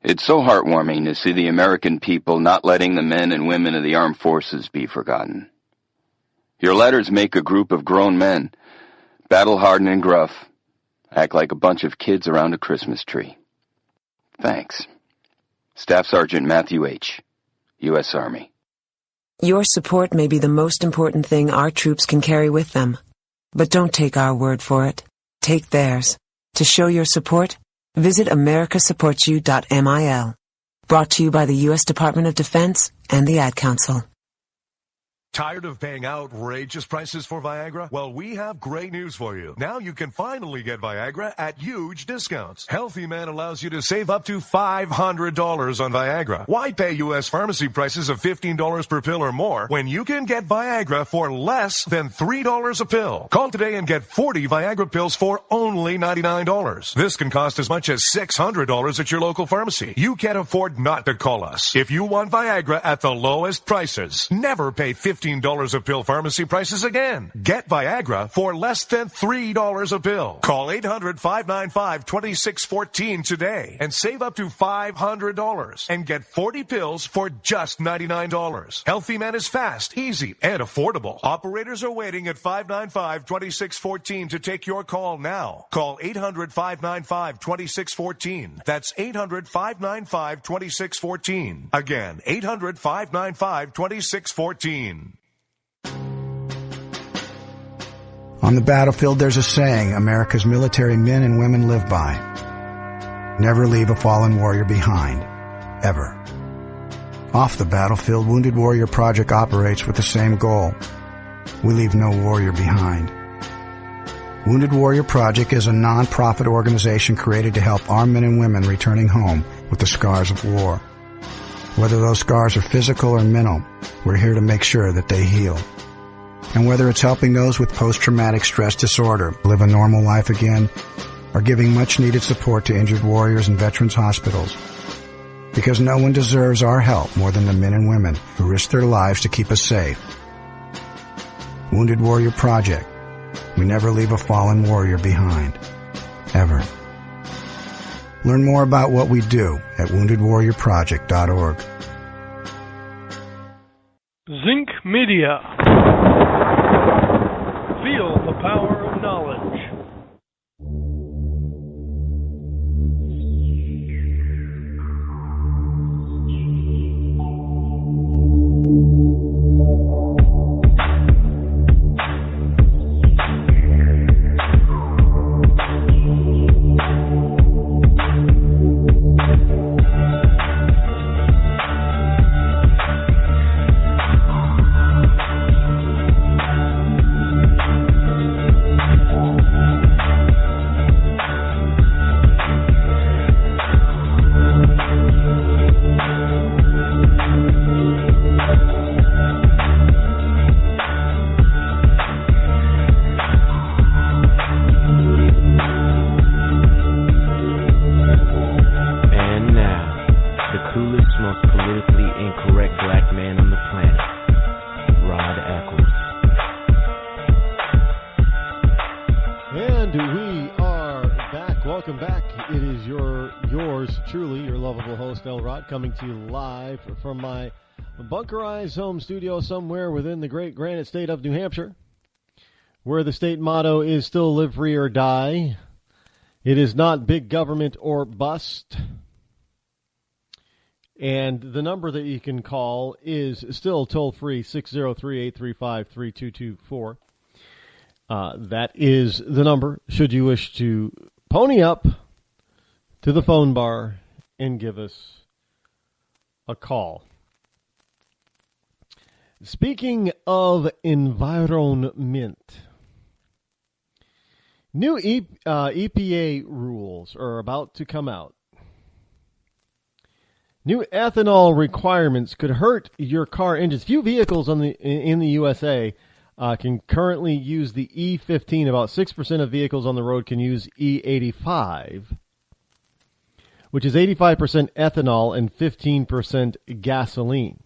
It's so heartwarming to see the American people not letting the men and women of the armed forces be forgotten. Your letters make a group of grown men, battle-hardened and gruff, act like a bunch of kids around a Christmas tree. Thanks. Staff Sergeant Matthew H., U.S. Army. Your support may be the most important thing our troops can carry with them. But don't take our word for it. Take theirs. To show your support, visit americasupportsyou.mil. Brought to you by the U.S. Department of Defense and the Ad Council. Tired of paying outrageous prices for Viagra? Well, we have great news for you. Now you can finally get Viagra at huge discounts. Healthy Man allows you to save up to $500 on Viagra. Why pay U.S. pharmacy prices of $15 per pill or more when you can get Viagra for less than $3 a pill? Call today and get 40 Viagra pills for only $99. This can cost as much as $600 at your local pharmacy. You can't afford not to call us. If you want Viagra at the lowest prices, never pay $15 a pill pharmacy prices again. Get Viagra for less than $3 a pill. Call 800-595-2614 today and save up to $500 and get 40 pills for just $99. Healthy Man is fast, easy, and affordable. Operators are waiting at 595-2614 to take your call now. Call 800-595-2614. That's 800-595-2614. Again, 800-595-2614. On the battlefield, there's a saying America's military men and women live by. Never leave a fallen warrior behind. Ever. Off the battlefield, Wounded Warrior Project operates with the same goal. We leave no warrior behind. Wounded Warrior Project is a non-profit organization created to help our men and women returning home with the scars of war. Whether those scars are physical or mental, we're here to make sure that they heal. And whether it's helping those with post-traumatic stress disorder live a normal life again, or giving much-needed support to injured warriors in veterans' hospitals. Because no one deserves our help more than the men and women who risk their lives to keep us safe. Wounded Warrior Project. We never leave a fallen warrior behind. Ever. Learn more about what we do at woundedwarriorproject.org. Zinc Media. Feel the power of knowledge. Coming to you live from my bunkerized home studio somewhere within the great granite state of New Hampshire, where the state motto is still live free or die. It is not big government or bust. And the number that you can call is still toll-free, 603-835-3224. That is the number, should you wish to pony up to the phone bar and give us a call. Speaking of environment, new EPA rules are about to come out. New ethanol requirements could hurt your car engines. Few vehicles in the USA can currently use the E15. About 6% of vehicles on the road can use E85. Which is 85% ethanol and 15% gasoline.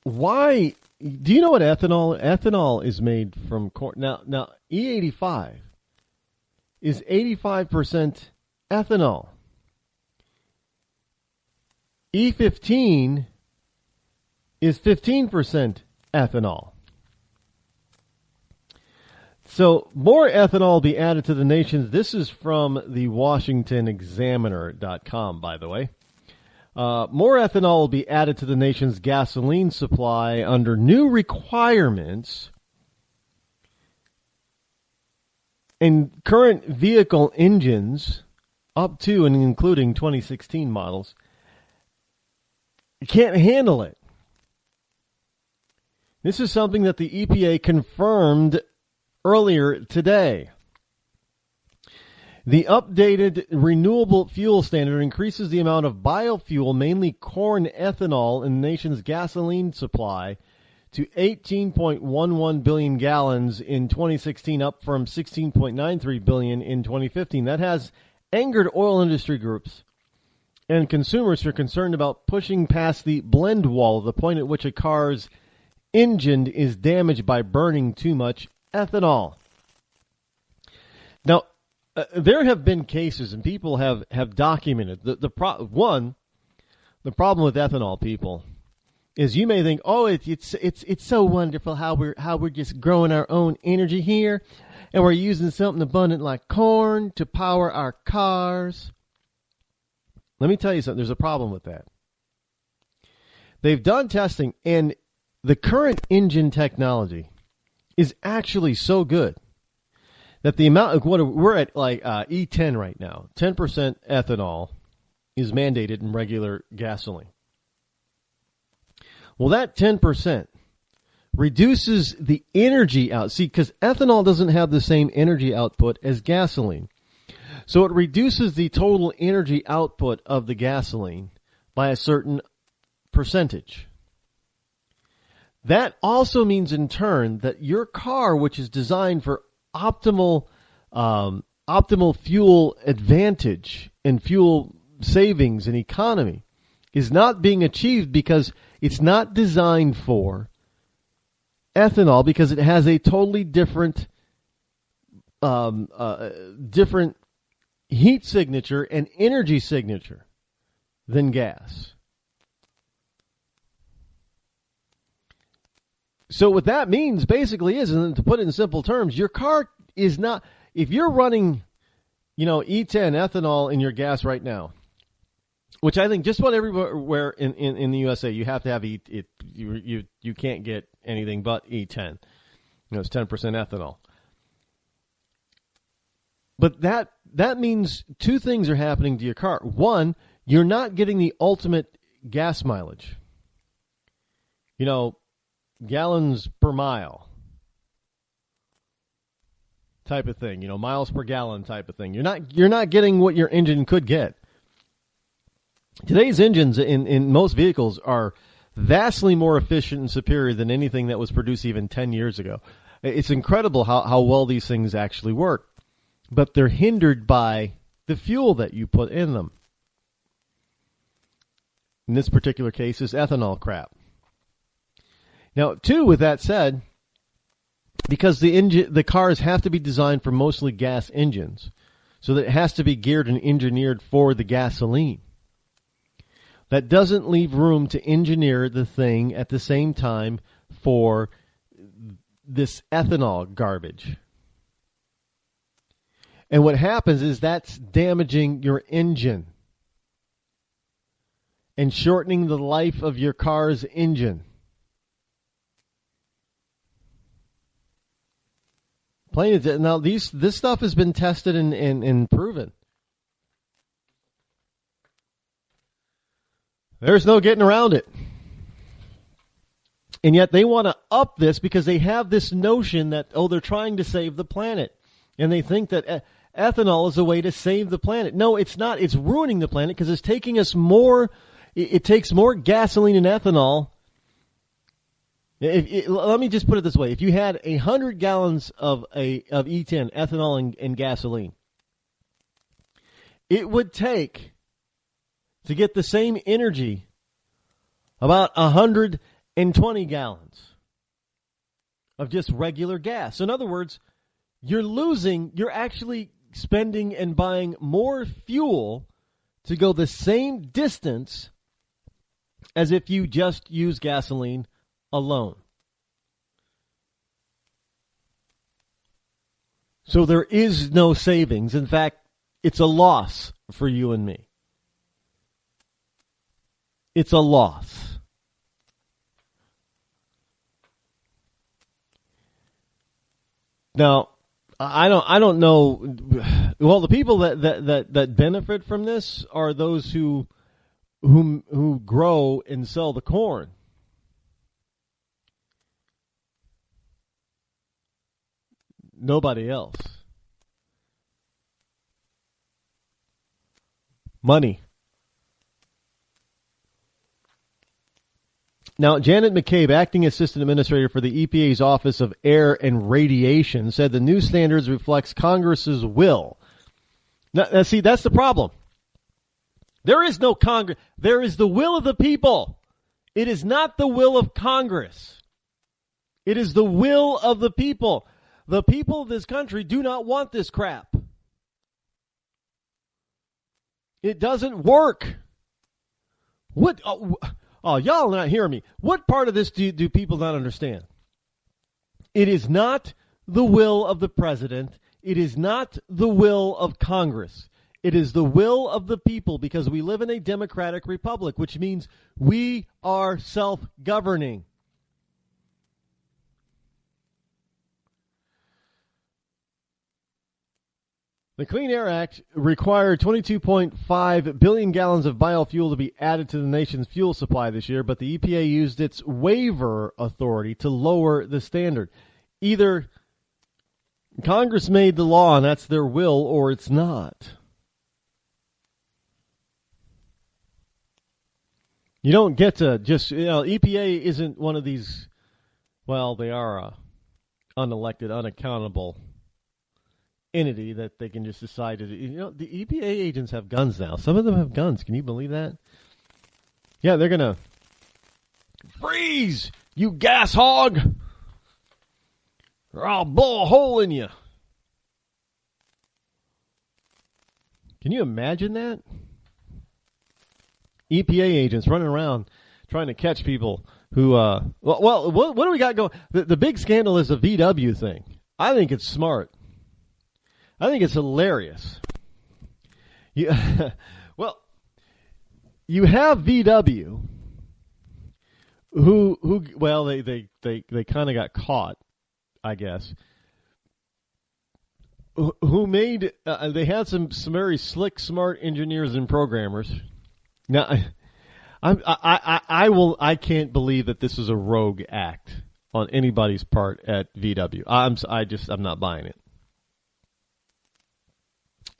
Why? Do you know what ethanol is made from corn? Now E85 is 85% ethanol. E15 is 15% ethanol. So more ethanol will be added to the nation's. This is from the WashingtonExaminer.com, by the way. More ethanol will be added to the nation's gasoline supply under new requirements. And current vehicle engines, up to and including 2016 models, can't handle it. This is something that the EPA confirmed earlier today. The updated renewable fuel standard increases the amount of biofuel, mainly corn ethanol, in the nation's gasoline supply to 18.11 billion gallons in 2016, up from 16.93 billion in 2015. That has angered oil industry groups and consumers who are concerned about pushing past the blend wall, the point at which a car's engine is damaged by burning too much ethanol. Now, there have been cases, and people have documented the problem with ethanol, people, is you may think, oh, it's so wonderful how we're just growing our own energy here, and we're using something abundant like corn to power our cars. Let me tell you something. There's a problem with that. They've done testing, and the current engine technology is actually so good that the amount of what we're at, like E10 right now, 10% ethanol is mandated in regular gasoline. Well, that 10% reduces the energy out. See, because ethanol doesn't have the same energy output as gasoline. So it reduces the total energy output of the gasoline by a certain percentage. That also means in turn that your car, which is designed for optimal fuel advantage and fuel savings and economy, is not being achieved because it's not designed for ethanol, because it has a totally different heat signature and energy signature than gas. So what that means basically is, and to put it in simple terms, your car is not, if you're running, E10 ethanol in your gas right now, which I think just about everywhere in the USA, you have to have you can't get anything but E10. It's 10% ethanol. But that means two things are happening to your car. One, you're not getting the ultimate gas mileage. Gallons per mile type of thing, miles per gallon type of thing. You're not getting what your engine could get. Today's engines in most vehicles are vastly more efficient and superior than anything that was produced even 10 years ago. It's incredible how well these things actually work, but they're hindered by the fuel that you put in them. In this particular case, is ethanol crap. Now, two, with that said, because the cars have to be designed for mostly gas engines, so that it has to be geared and engineered for the gasoline. That doesn't leave room to engineer the thing at the same time for this ethanol garbage. And what happens is that's damaging your engine and shortening the life of your car's engine. Now, this stuff has been tested and proven. There's no getting around it. And yet they want to up this because they have this notion that, they're trying to save the planet. And they think that ethanol is a way to save the planet. No, it's not. It's ruining the planet because it's taking us more. It takes more gasoline and ethanol. Let me just put it this way. If you had 100 gallons of E10, ethanol and gasoline, it would take, to get the same energy, about 120 gallons of just regular gas. In other words, you're actually spending and buying more fuel to go the same distance as if you just use gasoline alone. So there is no savings. In fact, it's a loss for you and me. It's a loss. Now, I don't know. Well, the people that benefit from this are those who grow and sell the corn. Nobody else. Money. Now, Janet McCabe, acting assistant administrator for the EPA's Office of Air and Radiation, said the new standards reflects Congress's will. Now, see, that's the problem. There is no Congress. There is the will of the people. It is not the will of Congress. It is the will of the people. The people of this country do not want this crap. It doesn't work. What? Oh, y'all are not hearing me. What part of this do people not understand? It is not the will of the president. It is not the will of Congress. It is the will of the people, because we live in a democratic republic, which means we are self-governing. The Clean Air Act required 22.5 billion gallons of biofuel to be added to the nation's fuel supply this year, but the EPA used its waiver authority to lower the standard. Either Congress made the law and that's their will, or it's not. You don't get to just, EPA isn't one of these, well, they are unelected, unaccountable entity that they can just decide to do. The EPA agents have guns now. Some of them have guns. Can you believe that? Yeah, they're going to freeze, you gas hog, or I'll blow a hole in you. Can you imagine that? EPA agents running around trying to catch people who, what do we got going? The big scandal is the VW thing. I think it's smart. I think it's hilarious. You have VW who well, they kind of got caught, I guess. Who made they had some very slick, smart engineers and programmers. Now, I can't believe that this is a rogue act on anybody's part at VW. I'm not buying it.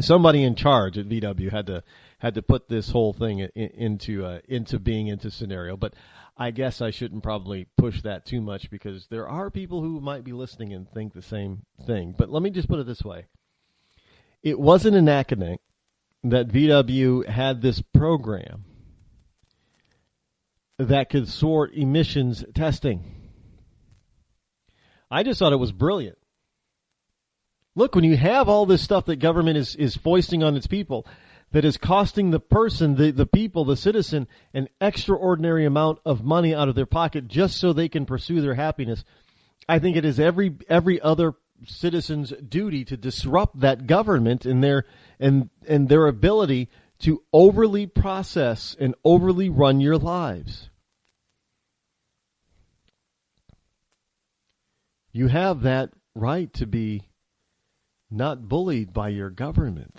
Somebody in charge at VW had to put this whole thing into scenario, but I guess I shouldn't probably push that too much, because there are people who might be listening and think the same thing. But let me just put it this way: it wasn't an accident that VW had this program that could sort emissions testing. I just thought it was brilliant. Look, when you have all this stuff that government is foisting on its people that is costing the person, the people, the citizen, an extraordinary amount of money out of their pocket just so they can pursue their happiness, I think it is every other citizen's duty to disrupt that government and their ability to overly process and overly run your lives. You have that right to be not bullied by your government.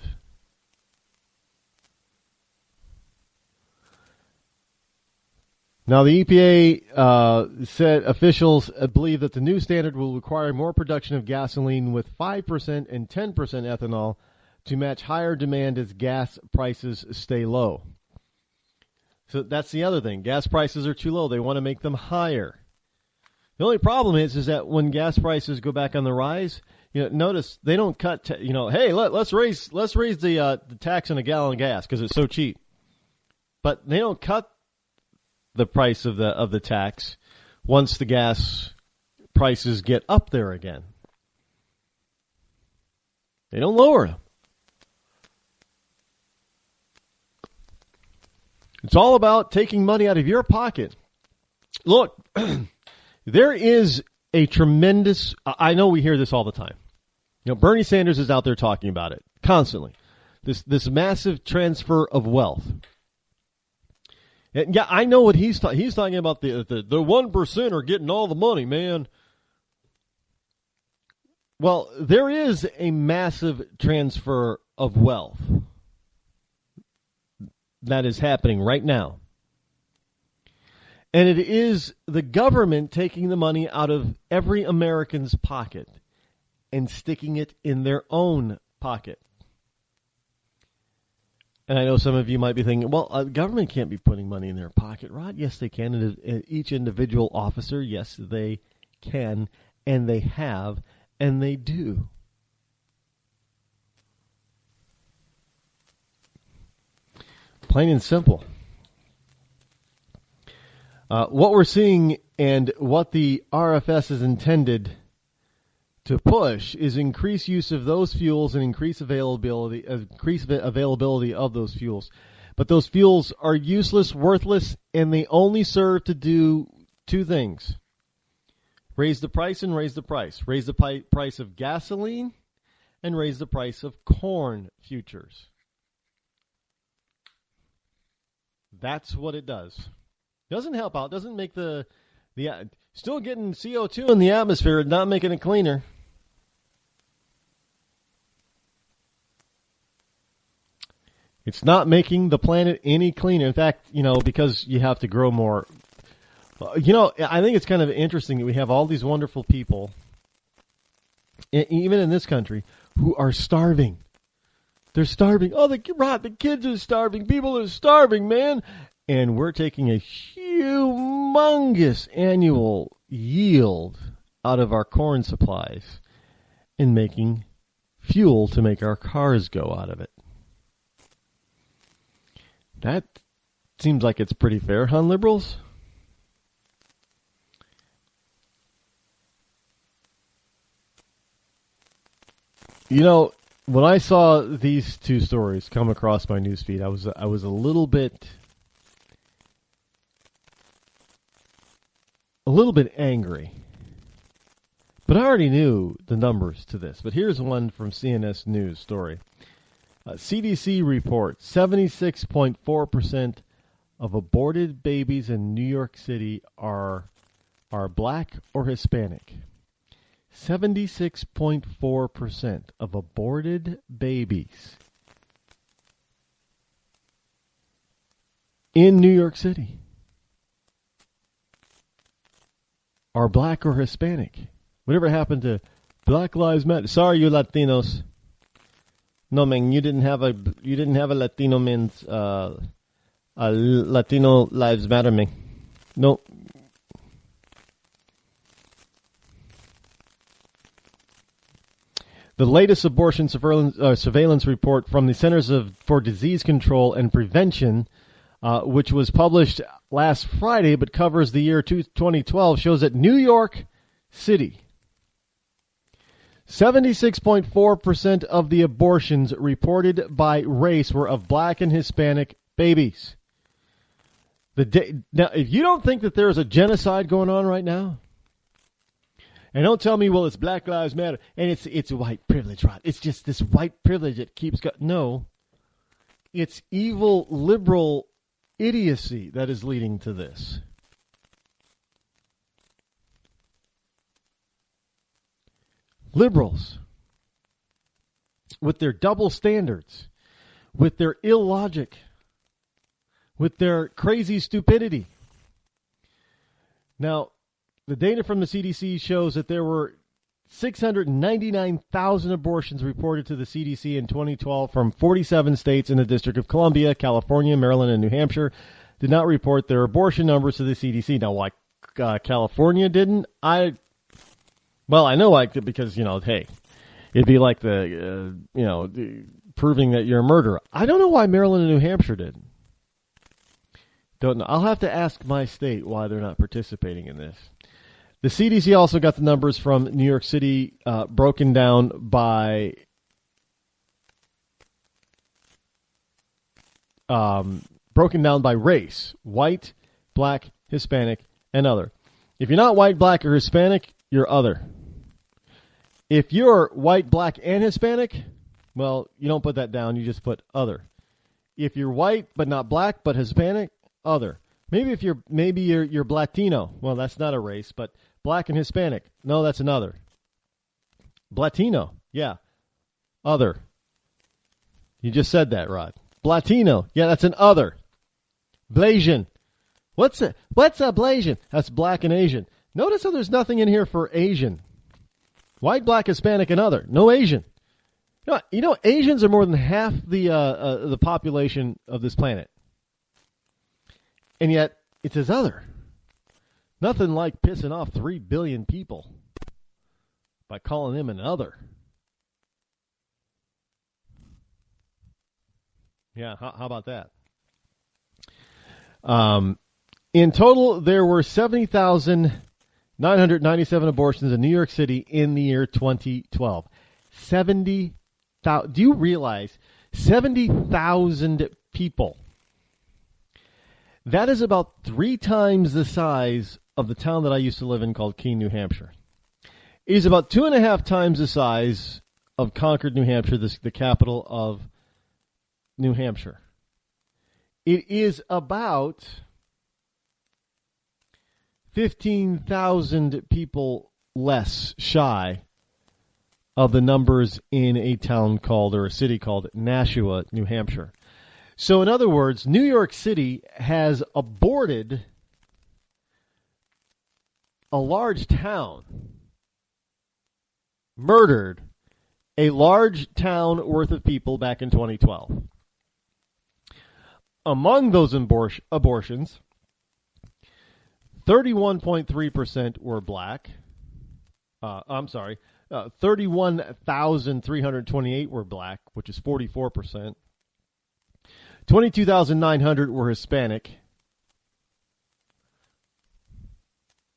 Now, the EPA said officials believe that the new standard will require more production of gasoline with 5% and 10% ethanol to match higher demand as gas prices stay low. So that's the other thing. Gas prices are too low. They want to make them higher. The only problem is that when gas prices go back on the rise, notice they don't cut. Hey, let's raise the tax on a gallon of gas because it's so cheap. But they don't cut the price of the tax once the gas prices get up there again. They don't lower them. It's all about taking money out of your pocket. Look, there is a tremendous, I know we hear this all the time. Bernie Sanders is out there talking about it constantly. This massive transfer of wealth. And yeah, I know what he's talking about. The 1% are getting all the money, man. Well, there is a massive transfer of wealth that is happening right now. And it is the government taking the money out of every American's pocket and sticking it in their own pocket. And I know some of you might be thinking, well, government can't be putting money in their pocket, Rod. Yes, they can. And each individual officer, yes, they can, and they have, and they do. Plain and simple. What we're seeing and what the RFS is intended to push is increased use of those fuels and increased availability of those fuels. But those fuels are useless, worthless, and they only serve to do two things. Raise the price and raise the price. Raise the price of gasoline and raise the price of corn futures. That's what it does. Doesn't help out. Doesn't make the still getting CO2 in the atmosphere, not making it cleaner. It's not making the planet any cleaner. In fact, because you have to grow more. I think it's kind of interesting that we have all these wonderful people, even in this country, who are starving. They're starving. Oh, the kids are starving. People are starving, man. And we're taking a humongous annual yield out of our corn supplies and making fuel to make our cars go out of it. That seems like it's pretty fair, huh, liberals? When I saw these two stories come across my newsfeed, I was a little bit angry. But I already knew the numbers to this. But here's one from CNS News story. CDC reports 76.4% of aborted babies in New York City are black or Hispanic. 76.4% of aborted babies in New York City are black or Hispanic. Whatever happened to Black Lives Matter? Sorry, you Latinos. No, man, you didn't have a Latino man's Latino Lives Matter, man. No. The latest abortion surveillance report from the Centers for Disease Control and Prevention, which was published last Friday but covers the year 2012, shows that New York City, 76.4% of the abortions reported by race were of black and Hispanic babies. Now, if you don't think that there is a genocide going on right now, and don't tell me, well, it's Black Lives Matter, and it's white privilege, right? It's just this white privilege that keeps going. No, it's evil liberal idiocy that is leading to this. Liberals, with their double standards, with their illogic, with their crazy stupidity. Now, the data from the CDC shows that there were 699,000 abortions reported to the CDC in 2012 from 47 states in the District of Columbia. California, Maryland, and New Hampshire did not report their abortion numbers to the CDC. Now, why California didn't? I know because, hey, it'd be like proving that you're a murderer. I don't know why Maryland and New Hampshire didn't. Don't know. I'll have to ask my state why they're not participating in this. The CDC also got the numbers from New York City broken down by broken down by race: white, black, Hispanic, and other. If you're not white, black, or Hispanic, you're other. If you're white, black, and Hispanic, well, you don't put that down. You just put other. If you're white but not black but Hispanic, other. Maybe you're Latino. Well, that's not a race, but black and Hispanic. No, that's another. Latino, yeah, other. You just said that, Rod. Latino, yeah, that's an other. Blasian. What's a Blasian? That's black and Asian. Notice how there's nothing in here for Asian. White, black, Hispanic, and other. No Asian. You know, Asians are more than half the population of this planet. And yet, it says other. Nothing like pissing off 3 billion people by calling them an other. Yeah, how about that? In total, there were 70,997 abortions in New York City in the year 2012. 70,000. Do you realize 70,000 people? That is about 3 times the size of the town that I used to live in called Keene, New Hampshire. It is about 2.5 times the size of Concord, New Hampshire, the capital of New Hampshire. It is about 15,000 people less shy of the numbers in a town called, or a city called, Nashua, New Hampshire. So in other words, New York City has aborted a large town, murdered a large town worth of people back in 2012. Among those abortions, 31.3% were black. 31,328 were black, which is 44%. 22,900 were Hispanic.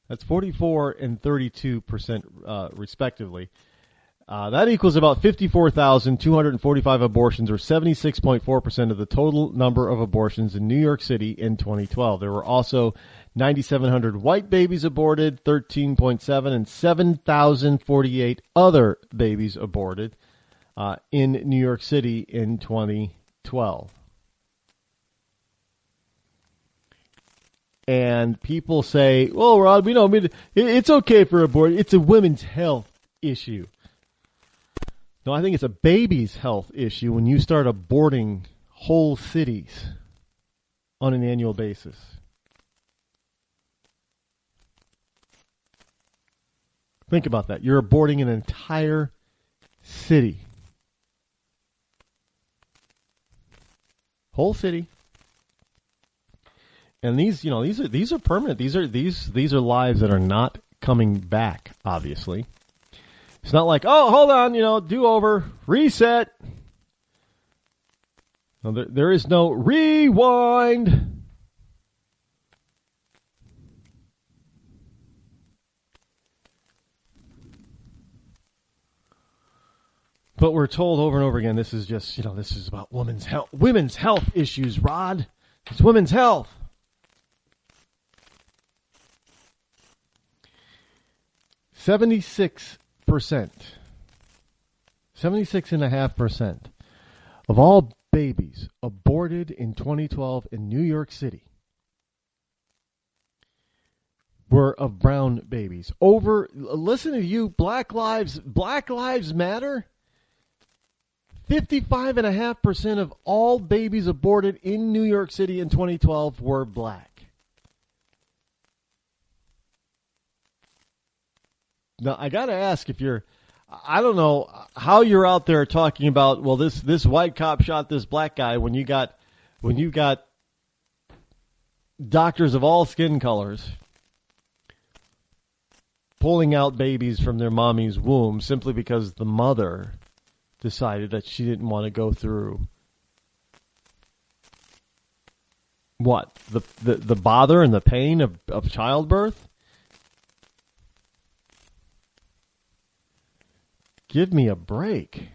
That's 44 and 32%, respectively. That equals about 54,245 abortions, or 76.4% of the total number of abortions in New York City in 2012. There were also 9,700 white babies aborted, 13.7, and 7,048 other babies aborted in New York City in 2012. And people say, well, Rod, it's okay for abortion. It's a women's health issue. No, I think it's a baby's health issue when you start aborting whole cities on an annual basis. Think about that. You're aborting an entire city. Whole city. And these are permanent. These are lives that are not coming back, obviously. It's not like, oh, hold on, do over, reset. No, there is no rewind. But we're told over and over again, this is just, this is about women's health issues, Rod. It's women's health. 76.5% of all babies aborted in 2012 in New York City were of brown babies. Listen to you, Black Lives Matter. 55.5% of all babies aborted in New York City in 2012 were black. Now, I got to ask I don't know how you're out there talking about, well, this white cop shot this black guy when you got doctors of all skin colors pulling out babies from their mommy's womb simply because the mother decided that she didn't want to go through what? The bother and the pain of childbirth? Give me a break.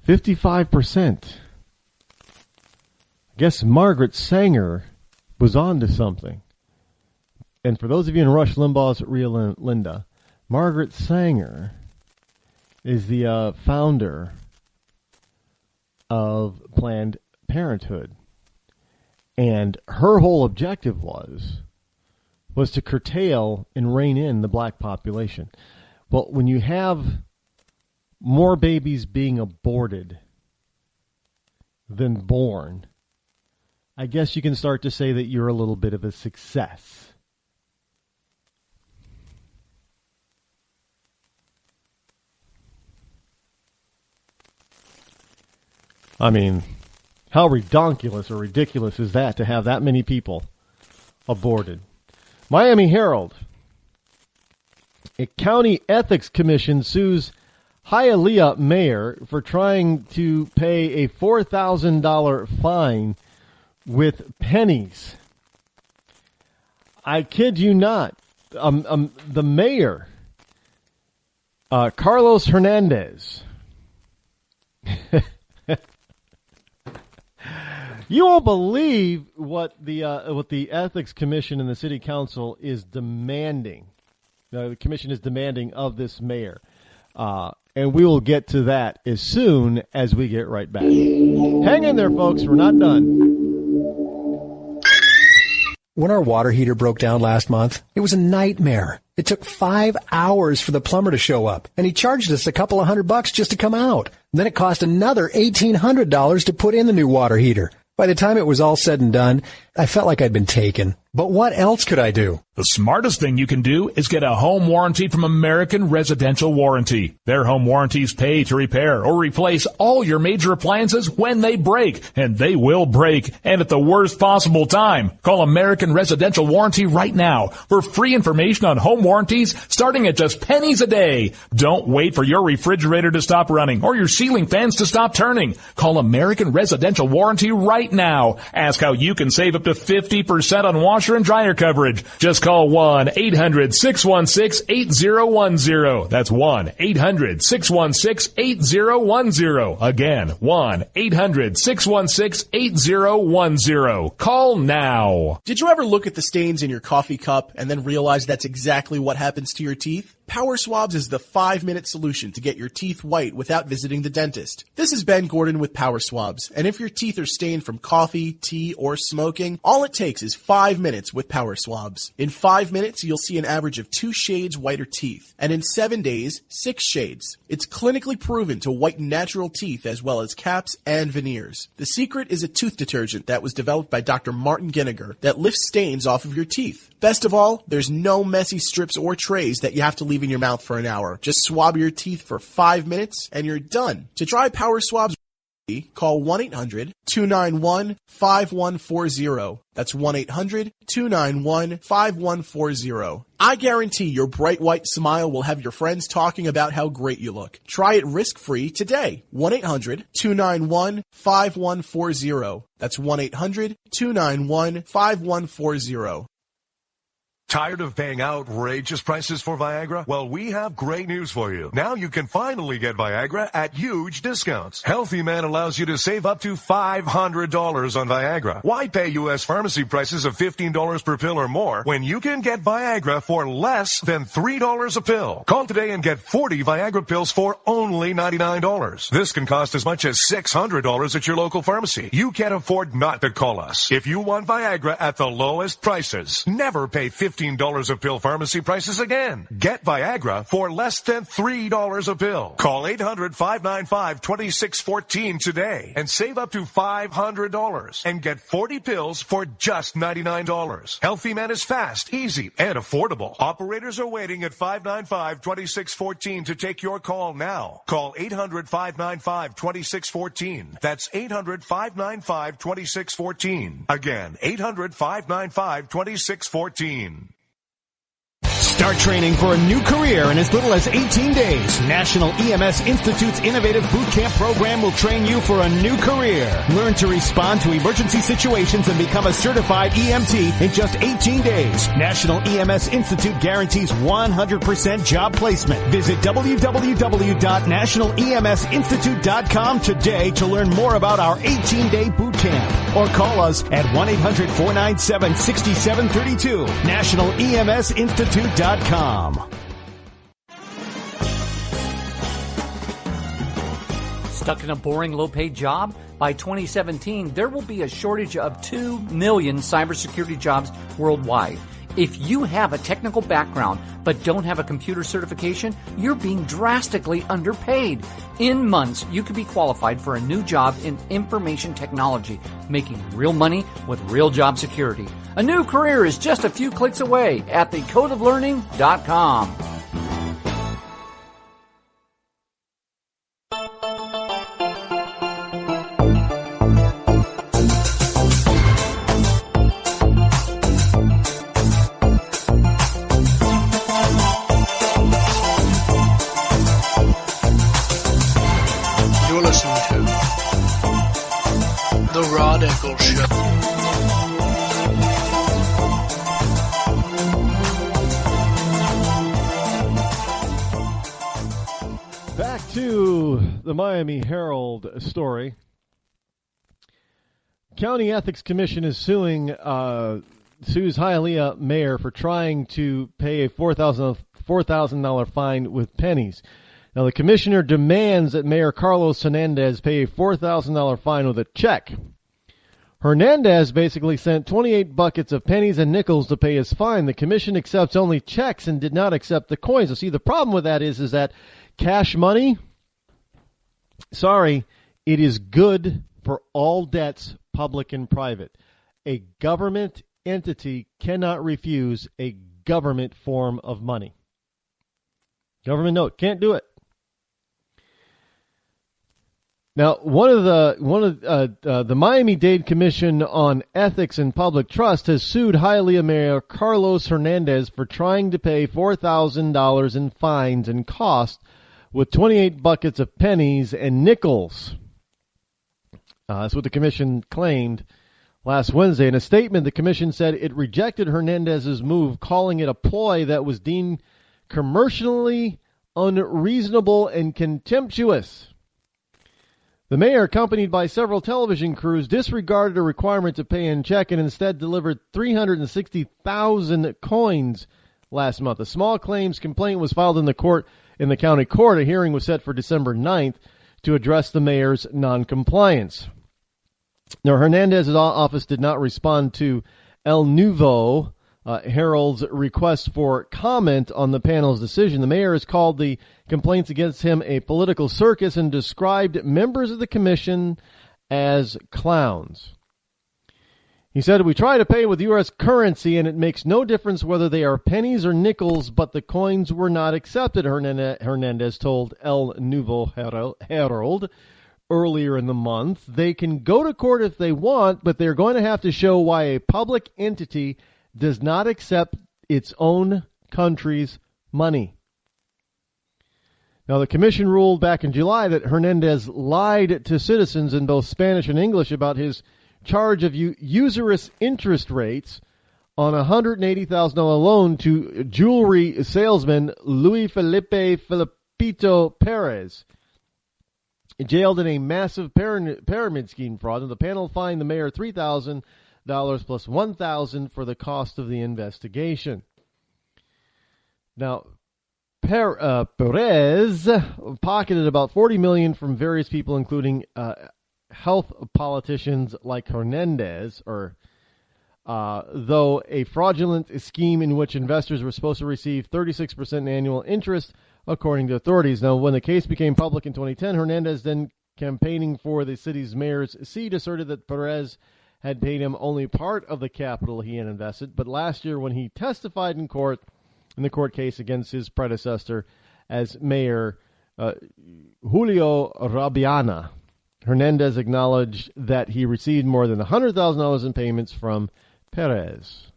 55%. guess Margaret Sanger was on to something. And for those of you in Rush Limbaugh's Real Linda, Margaret Sanger is the founder of Planned Parenthood. And her whole objective was to curtail and rein in the black population. Well, when you have more babies being aborted than born, I guess you can start to say that you're a little bit of a success. I mean, how redonkulous or ridiculous is that to have that many people aborted? Miami Herald. A county ethics commission sues Hialeah mayor for trying to pay a $4,000 fine with pennies. I kid you not. The mayor, Carlos Hernandez. You won't believe what the ethics commission and the city council is demanding. The commission is demanding of this mayor. And we will get to that as soon as we get right back. Hang in there, folks. We're not done. When our water heater broke down last month, it was a nightmare. It took 5 hours for the plumber to show up, and he charged us a couple of $100 just to come out. Then it cost another $1,800 to put in the new water heater. By the time it was all said and done, I felt like I'd been taken. But what else could I do? The smartest thing you can do is get a home warranty from American Residential Warranty. Their home warranties pay to repair or replace all your major appliances when they break, and they will break, and at the worst possible time. Call American Residential Warranty right now for free information on home warranties starting at just pennies a day. Don't wait for your refrigerator to stop running or your ceiling fans to stop turning. Call American Residential Warranty right now. Ask how you can save up to 50% on washer and dryer coverage. Just call 1-800-616-8010. That's 1-800-616-8010. Again, 1-800-616-8010. Call now. Did you ever look at the stains in your coffee cup and then realize that's exactly what happens to your teeth? Power Swabs is the 5-minute solution to get your teeth white without visiting the dentist. This is Ben Gordon with Power Swabs, and if your teeth are stained from coffee, tea, or smoking, all it takes is 5 minutes with Power Swabs. In 5 minutes, you'll see an average of 2 shades whiter teeth, and in 7 days, 6 shades. It's clinically proven to whiten natural teeth as well as caps and veneers. The secret is a tooth detergent that was developed by Dr. Martin Ginniger that lifts stains off of your teeth. Best of all, there's no messy strips or trays that you have to leave in your mouth for an hour. Just swab your teeth for 5 minutes and you're done. To try Power Swabs, call 1-800-291-5140. That's 1-800-291-5140. I guarantee your bright white smile will have your friends talking about how great you look. Try it risk-free today. 1-800-291-5140. That's 1-800-291-5140. Tired of paying outrageous prices for Viagra? Well, we have great news for you. Now you can finally get Viagra at huge discounts. Healthy Man allows you to save up to $500 on Viagra. Why pay U.S. pharmacy prices of $15 per pill or more when you can get Viagra for less than $3 a pill? Call today and get 40 Viagra pills for only $99. This can cost as much as $600 at your local pharmacy. You can't afford not to call us. If you want Viagra at the lowest prices, never pay $15 a pill pharmacy prices again. Get Viagra for less than $3 a pill. Call 800-595-2614 today and save up to $500 and get 40 pills for just $99. Healthy Man is fast, easy, and affordable. Operators are waiting at 595-2614 to take your call now. Call 800-595-2614. That's 800-595-2614. Again, 800-595-2614. Start training for a new career in as little as 18 days. National EMS Institute's innovative boot camp program will train you for a new career. Learn to respond to emergency situations and become a certified EMT in just 18 days. National EMS Institute guarantees 100% job placement. Visit www.nationalemesinstitute.com today to learn more about our 18-day boot Camp. Or call us at 1-800-497-6732. NationalEMSInstitute.com. Stuck in a boring, low-paid job? By 2017, there will be a shortage of 2 million cybersecurity jobs worldwide. If you have a technical background but don't have a computer certification, you're being drastically underpaid. In months, you could be qualified for a new job in information technology, making real money with real job security. A new career is just a few clicks away at thecodeoflearning.com. The Rod Eccles Show. Back to the Miami Herald story. County Ethics Commission is sues Hialeah mayor for trying to pay a $4,000 fine with pennies. Now, the commissioner demands that Mayor Carlos Hernandez pay a $4,000 fine with a check. Hernandez basically sent 28 buckets of pennies and nickels to pay his fine. The commission accepts only checks and did not accept the coins. So, see, the problem with that is that cash money, sorry, it is good for all debts, public and private. A government entity cannot refuse a government form of money. Government note, can't do it. Now, the Miami-Dade Commission on Ethics and Public Trust has sued Hialeah Mayor Carlos Hernandez for trying to pay $4,000 in fines and costs with 28 buckets of pennies and nickels. That's what the commission claimed last Wednesday. In a statement, the commission said it rejected Hernandez's move, calling it a ploy that was deemed commercially unreasonable and contemptuous. The mayor, accompanied by several television crews, disregarded a requirement to pay in check and instead delivered 360,000 coins last month. A small claims complaint was filed in the county court. A hearing was set for December 9th to address the mayor's noncompliance. Now, Hernandez's office did not respond to El Nuevo Herald's request for comment on the panel's decision. The mayor has called the complaints against him a political circus and described members of the commission as clowns. He said, "We try to pay with U.S. currency, and it makes no difference whether they are pennies or nickels, but the coins were not accepted," Hernandez told El Nuevo Herald earlier in the month. "They can go to court if they want, but they're going to have to show why a public entity does not accept its own country's money." Now, the commission ruled back in July that Hernandez lied to citizens in both Spanish and English about his charge of usurious interest rates on a $180,000 loan to jewelry salesman Luis Felipe Felipito Perez, jailed in a massive pyramid scheme fraud. And the panel fined the mayor $3,000 plus $1,000 for the cost of the investigation. Now, Perez pocketed about $40 million from various people, including health politicians like Hernandez, though a fraudulent scheme in which investors were supposed to receive 36% annual interest, according to authorities. Now, when the case became public in 2010, Hernandez, then campaigning for the city's mayor's seat, asserted that Perez had paid him only part of the capital he had invested. But last year, when he testified in the court case against his predecessor as mayor, Julio Rabiana, Hernandez acknowledged that he received more than $100,000 in payments from Perez.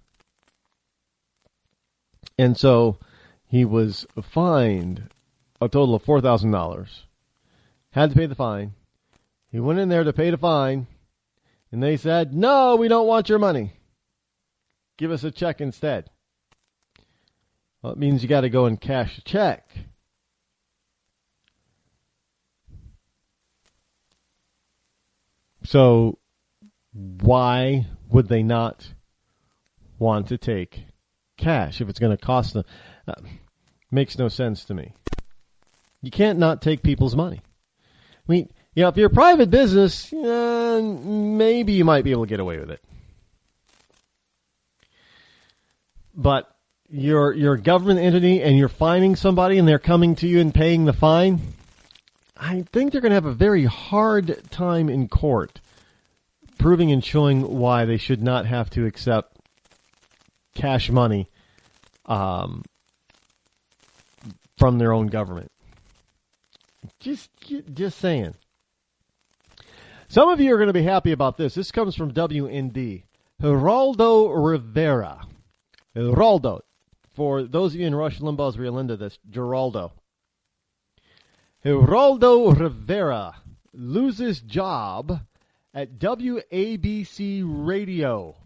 And so he was fined a total of $4,000. Had to pay the fine. He went in there to pay the fine, and they said, "No, we don't want your money. Give us a check instead." Well, it means you got to go and cash a check. So why would they not want to take cash if it's going to cost them? Makes no sense to me. You can't not take people's money. I mean, if you're a private business, maybe you might be able to get away with it. But you're a government entity and you're fining somebody and they're coming to you and paying the fine, I think they're going to have a very hard time in court proving and showing why they should not have to accept cash money from their own government. Just saying. Some of you are going to be happy about this. This comes from WND. Geraldo Rivera. Geraldo. For those of you in Rush Limbaugh's Rio Linda, that's Geraldo. Geraldo Rivera loses job at WABC Radio.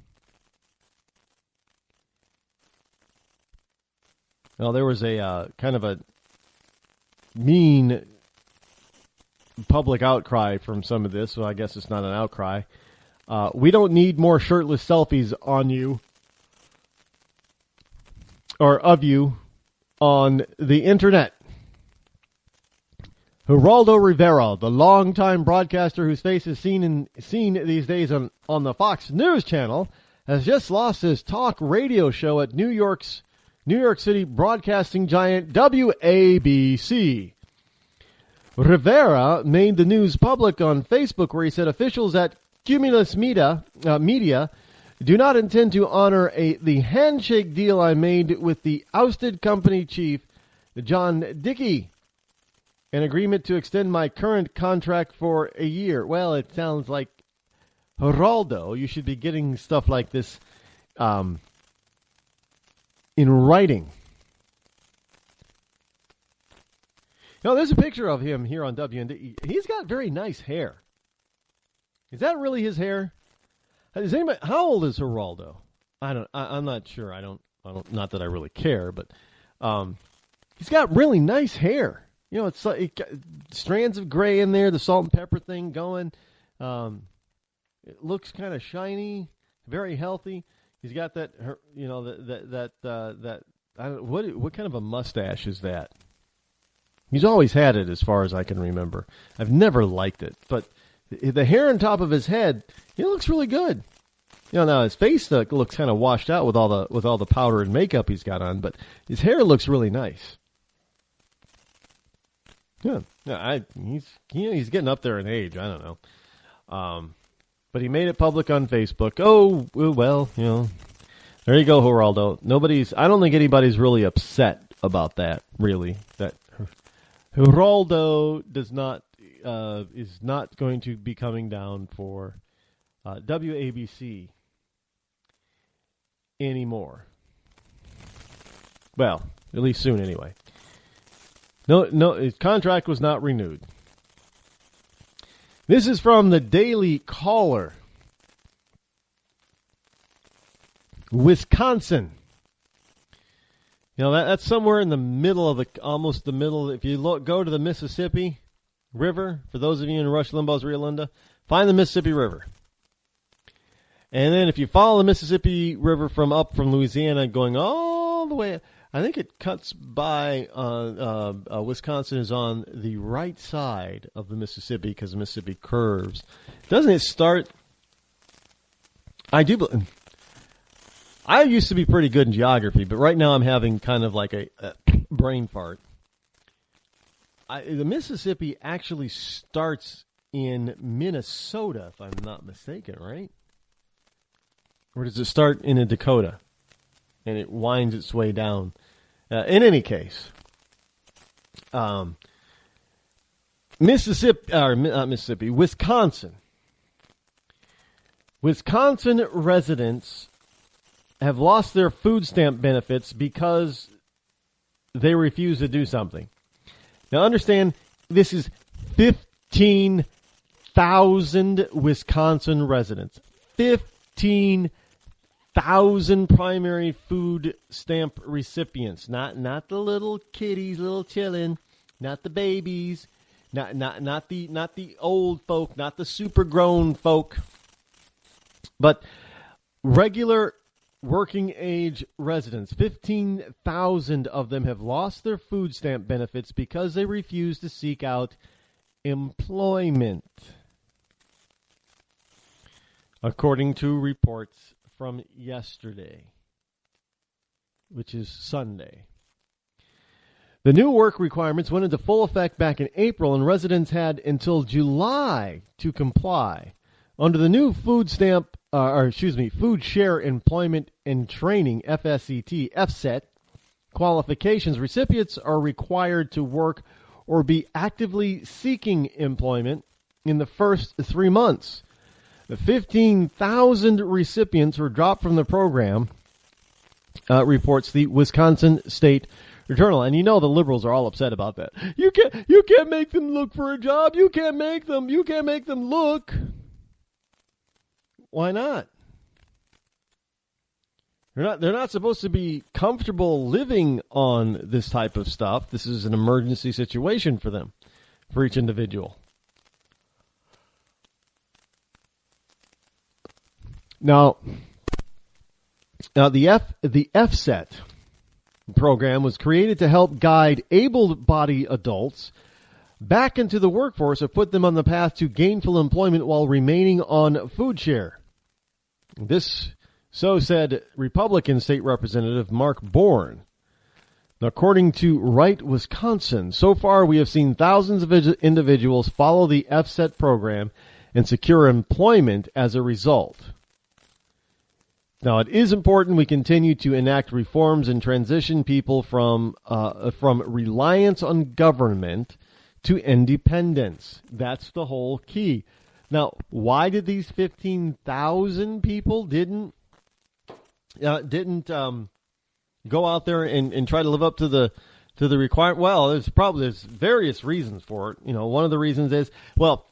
Well, there was a kind of a mean public outcry from some of this, so I guess it's not an outcry. We don't need more shirtless selfies on you, or of you, on the internet. Geraldo Rivera, the longtime broadcaster whose face is seen these days on the Fox News channel, has just lost his talk radio show at New York City broadcasting giant WABC. Rivera made the news public on Facebook, where he said officials at Cumulus Media do not intend to honor the handshake deal I made with the ousted company chief, John Dickey, an agreement to extend my current contract for a year. Well, it sounds like, Geraldo, you should be getting stuff like this in writing. There's a picture of him here on WND. He's got very nice hair. Is that really his hair? Is anybody? How old is Geraldo? I'm not sure. I don't. Not that I really care, but he's got really nice hair. It's like strands of gray in there. The salt and pepper thing going. It looks kind of shiny, very healthy. He's got that. What kind of a mustache is that? He's always had it, as far as I can remember. I've never liked it, but the hair on top of his head, he looks really good. Now his face looks kind of washed out with all the powder and makeup he's got on, but his hair looks really nice. Yeah, he's getting up there in age. I don't know, but he made it public on Facebook. Oh well, there you go, Geraldo. I don't think anybody's really upset about that. Really, that Geraldo is not going to be coming down for WABC anymore. Well, at least soon anyway. No, his contract was not renewed. This is from the Daily Caller. Wisconsin. That's somewhere in the middle almost the middle. If you go to the Mississippi River, for those of you in Rush Limbaugh's Rio Linda, find the Mississippi River. And then if you follow the Mississippi River from Louisiana going all the way, I think it cuts by, Wisconsin is on the right side of the Mississippi because the Mississippi curves. Doesn't it start? I used to be pretty good in geography, but right now I'm having kind of like a brain fart. The Mississippi actually starts in Minnesota, if I'm not mistaken, right? Or does it start in a Dakota? And it winds its way down. In any case, Wisconsin. Wisconsin residents have lost their food stamp benefits because they refuse to do something. Now understand, this is 15,000 Wisconsin residents. 15,000 primary food stamp recipients. Not the little kiddies, little chillin', not the babies, not the old folk, not the super grown folk. But regular working age residents, 15,000 of them have lost their food stamp benefits because they refuse to seek out employment, according to reports from yesterday, which is Sunday. The new work requirements went into full effect back in April, and residents had until July to comply. Under the new Food Share Employment and Training, FSET, qualifications, recipients are required to work or be actively seeking employment in the first 3 months. The 15,000 recipients were dropped from the program, reports the Wisconsin State Journal. And you know the liberals are all upset about that. You can't make them look for a job. You can't make them look. Why not? They're not supposed to be comfortable living on this type of stuff. This is an emergency situation for them, for each individual. Now the FSET program was created to help guide able-bodied adults back into the workforce or put them on the path to gainful employment while remaining on food share. So said Republican State Representative Mark Bourne. According to Wright, Wisconsin, so far we have seen thousands of individuals follow the FSET program and secure employment as a result. Now, it is important we continue to enact reforms and transition people from reliance on government to independence. That's the whole key. Now, why did these 15,000 people didn't go out there and try to live up to the requirement? Well, there's various reasons for it. You know, one of the reasons is, well,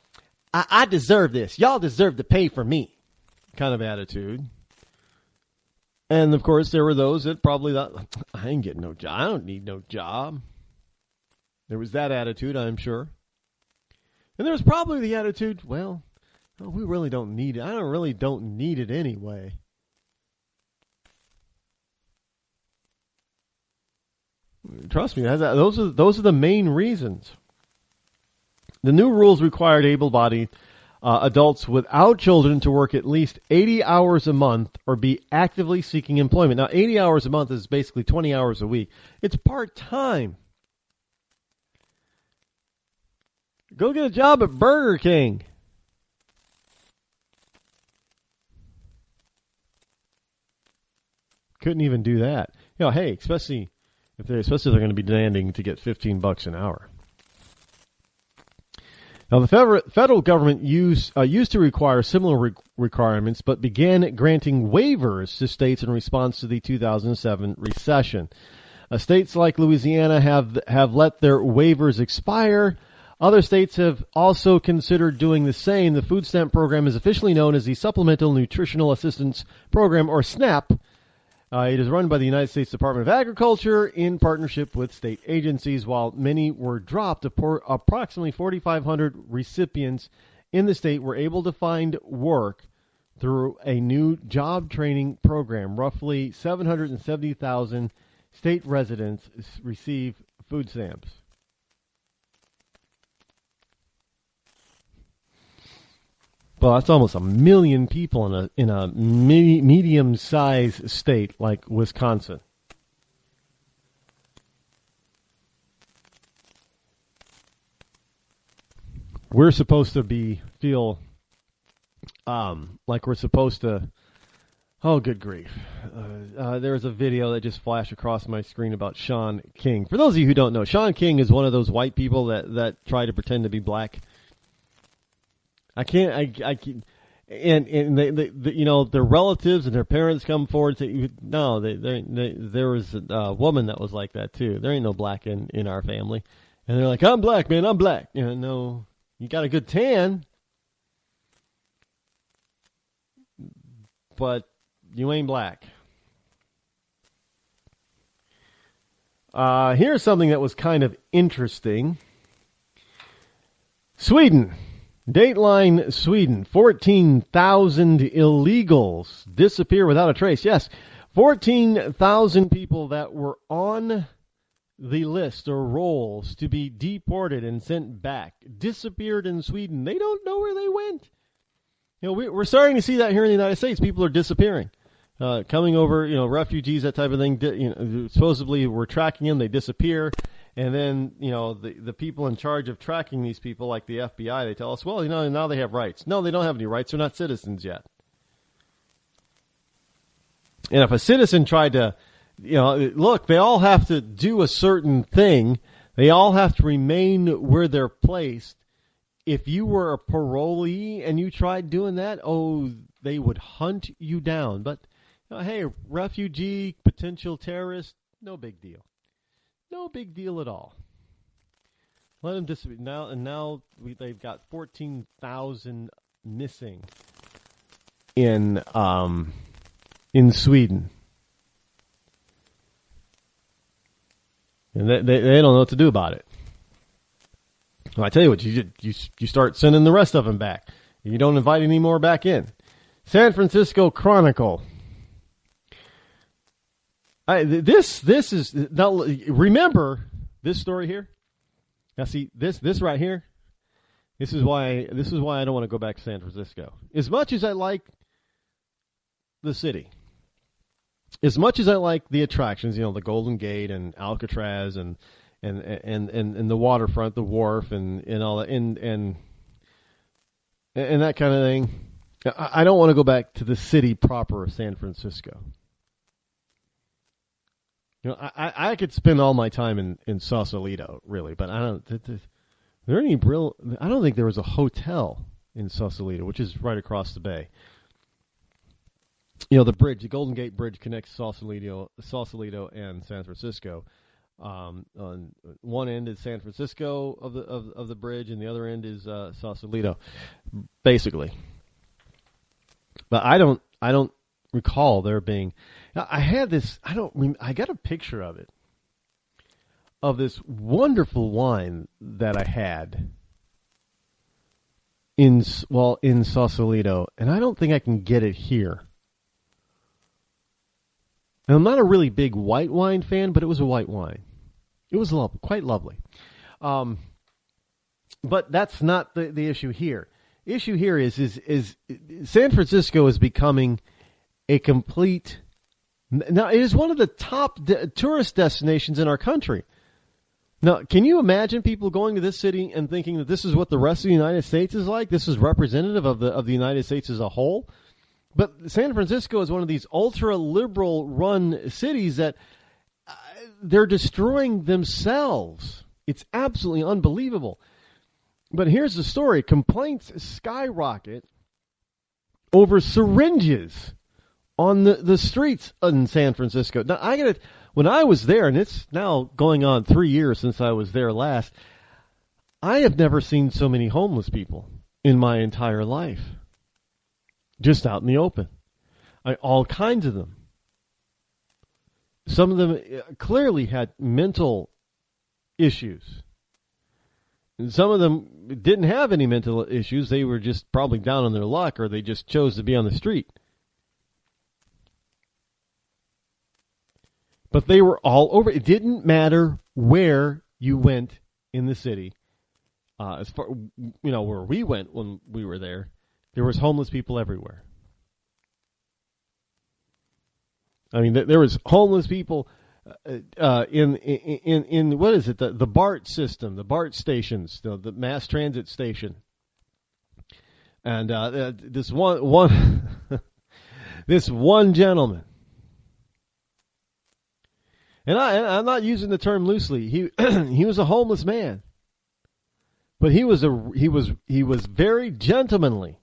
I deserve this. Y'all deserve to pay for me, kind of attitude. And of course, there were those that probably thought, I ain't getting no job. I don't need no job. There was that attitude, I'm sure. And there was probably the attitude, well, no, we really don't need it. I really don't need it anyway. Trust me, those are the main reasons. The new rules required able-bodied adults without children to work at least 80 hours a month or be actively seeking employment. Now, 80 hours a month is basically 20 hours a week. It's part-time. Go get a job at Burger King. Couldn't even do that. You know, hey, especially if they're going to be demanding to get $15 an hour. Now, the federal government used to require similar requirements, but began granting waivers to states in response to the 2007 recession. States like Louisiana have let their waivers expire. Other states have also considered doing the same. The food stamp program is officially known as the Supplemental Nutritional Assistance Program, or SNAP. It is run by the United States Department of Agriculture in partnership with state agencies. While many were dropped, approximately 4,500 recipients in the state were able to find work through a new job training program. Roughly 770,000 state residents receive food stamps. Well, that's almost 1 million people in a medium-sized state like Wisconsin. We're supposed to feel like we're supposed to. Oh, good grief! There's a video that just flashed across my screen about Sean King. For those of you who don't know, Sean King is one of those white people that try to pretend to be black. I can't, and they, you know, their relatives and their parents come forward and say, no, there was a woman that was like that too. There ain't no black in our family. And they're like, I'm black, man, I'm black. You know, no, you got a good tan, but you ain't black. Here's something that was kind of interesting. Sweden Dateline Sweden, 14,000 illegals disappear without a trace. Yes, 14,000 people that were on the list or rolls to be deported and sent back disappeared in Sweden. They don't know where they went. You know, we're starting to see that here in the United States. People are disappearing, coming over, you know, refugees, that type of thing. You know, supposedly we're tracking them, they disappear. And then, you know, the people in charge of tracking these people, like the FBI, they tell us, well, you know, now they have rights. No, they don't have any rights. They're not citizens yet. And if a citizen tried to, you know, look, they all have to do a certain thing. They all have to remain where they're placed. If you were a parolee and you tried doing that, oh, they would hunt you down. But, you know, hey, refugee, potential terrorist, no big deal. No big deal at all. Let them disappear. Now they've got 14,000 missing in Sweden. And they don't know what to do about it. Well, I tell you what, you start sending the rest of them back. You don't invite any more back in. San Francisco Chronicle. This is now. Remember this story here. Now, see this right here. This is why I don't want to go back to San Francisco. As much as I like the city, as much as I like the attractions, you know, the Golden Gate and Alcatraz and the waterfront, the wharf, and all that, and that kind of thing. I don't want to go back to the city proper of San Francisco. You know, I could spend all my time in Sausalito, really, but I don't think there was a hotel in Sausalito, which is right across the bay. You know, the bridge, the Golden Gate Bridge connects Sausalito and San Francisco. On one end is San Francisco of the bridge, and the other end is Sausalito, basically. But I don't recall there being. Now, I had this. I got a picture of it, of this wonderful wine that I had in Sausalito, and I don't think I can get it here. Now, I'm not a really big white wine fan, but it was a white wine. It was quite lovely. But that's not the issue here. Issue here is San Francisco is becoming a complete. Now, it is one of the top tourist destinations in our country. Now, can you imagine people going to this city and thinking that this is what the rest of the United States is like? This is representative of the United States as a whole? But San Francisco is one of these ultra-liberal run cities that they're destroying themselves. It's absolutely unbelievable. But here's the story. Complaints skyrocket over syringes on the streets in San Francisco. Now, when I was there, and it's now going on 3 years since I was there last, I have never seen so many homeless people in my entire life. Just out in the open. All kinds of them. Some of them clearly had mental issues. And some of them didn't have any mental issues. They were just probably down on their luck, or they just chose to be on the street. But they were all over. It didn't matter where you went in the city. As far, where we went when we were there, there was homeless people everywhere. I mean, there was homeless people in what is it? The BART system, the BART stations, the mass transit station. And this one this one gentleman. And I'm not using the term loosely. He was a homeless man, but he was very gentlemanly.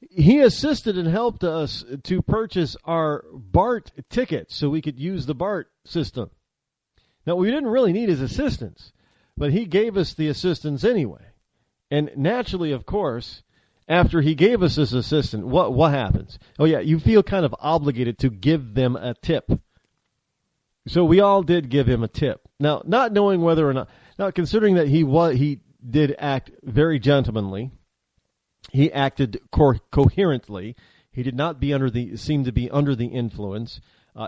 He assisted and helped us to purchase our BART tickets so we could use the BART system. Now, we didn't really need his assistance, but he gave us the assistance anyway. And naturally, of course, after he gave us this assistance, what happens? Oh yeah, you feel kind of obligated to give them a tip. So we all did give him a tip. Now, not knowing whether or not, considering that he did act very gentlemanly. He acted coherently. He did not seem to be under the influence.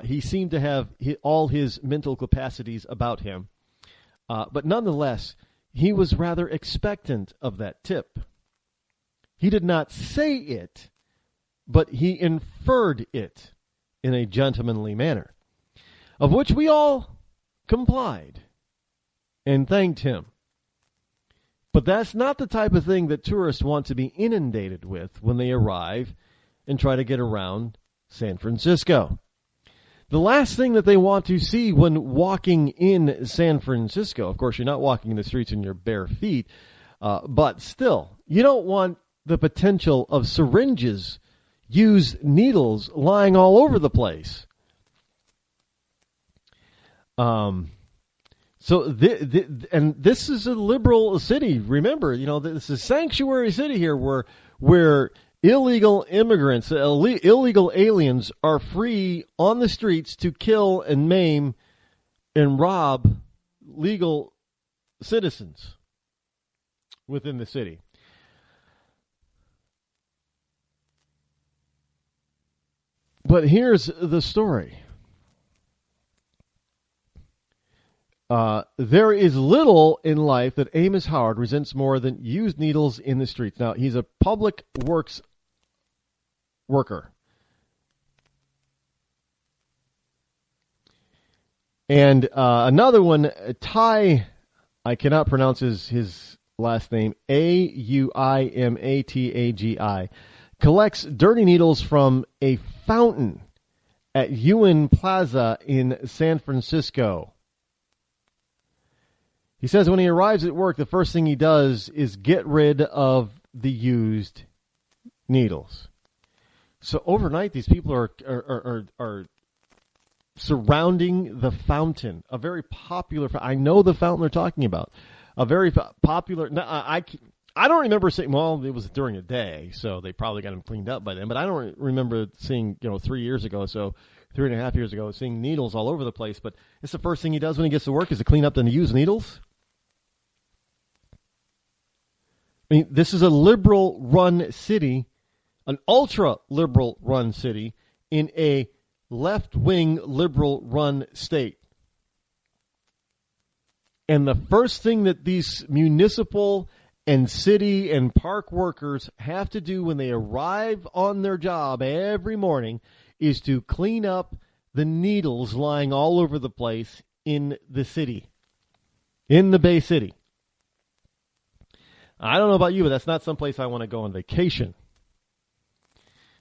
He seemed to have all his mental capacities about him. But nonetheless, he was rather expectant of that tip. He did not say it, but he inferred it in a gentlemanly manner, of which we all complied and thanked him. But that's not the type of thing that tourists want to be inundated with when they arrive and try to get around San Francisco. The last thing that they want to see when walking in San Francisco, of course, you're not walking in the streets in your bare feet, but still, you don't want the potential of syringes, used needles lying all over the place. So, and this is a liberal city. Remember, this is a sanctuary city here where illegal immigrants, illegal aliens are free on the streets to kill and maim and rob legal citizens within the city. But here's the story. There is little in life that Amos Howard resents more than used needles in the streets. Now, he's a public works worker. And another one, Ty, I cannot pronounce his last name, Auimatagi, collects dirty needles from a fountain at Ewan Plaza in San Francisco. He says when he arrives at work, the first thing he does is get rid of the used needles. So overnight, these people are surrounding the fountain, a very popular. I know the fountain they're talking about, a very popular. I don't remember seeing. Well, it was during the day, so they probably got them cleaned up by then. But I don't remember seeing 3 years ago, so 3.5 years ago, seeing needles all over the place. But it's the first thing he does when he gets to work is to clean up the used needles. I mean, this is a liberal-run city, an ultra-liberal-run city in a left-wing liberal-run state. And the first thing that these municipal and city and park workers have to do when they arrive on their job every morning is to clean up the needles lying all over the place in the city, in the Bay City. I don't know about you, but that's not someplace I want to go on vacation.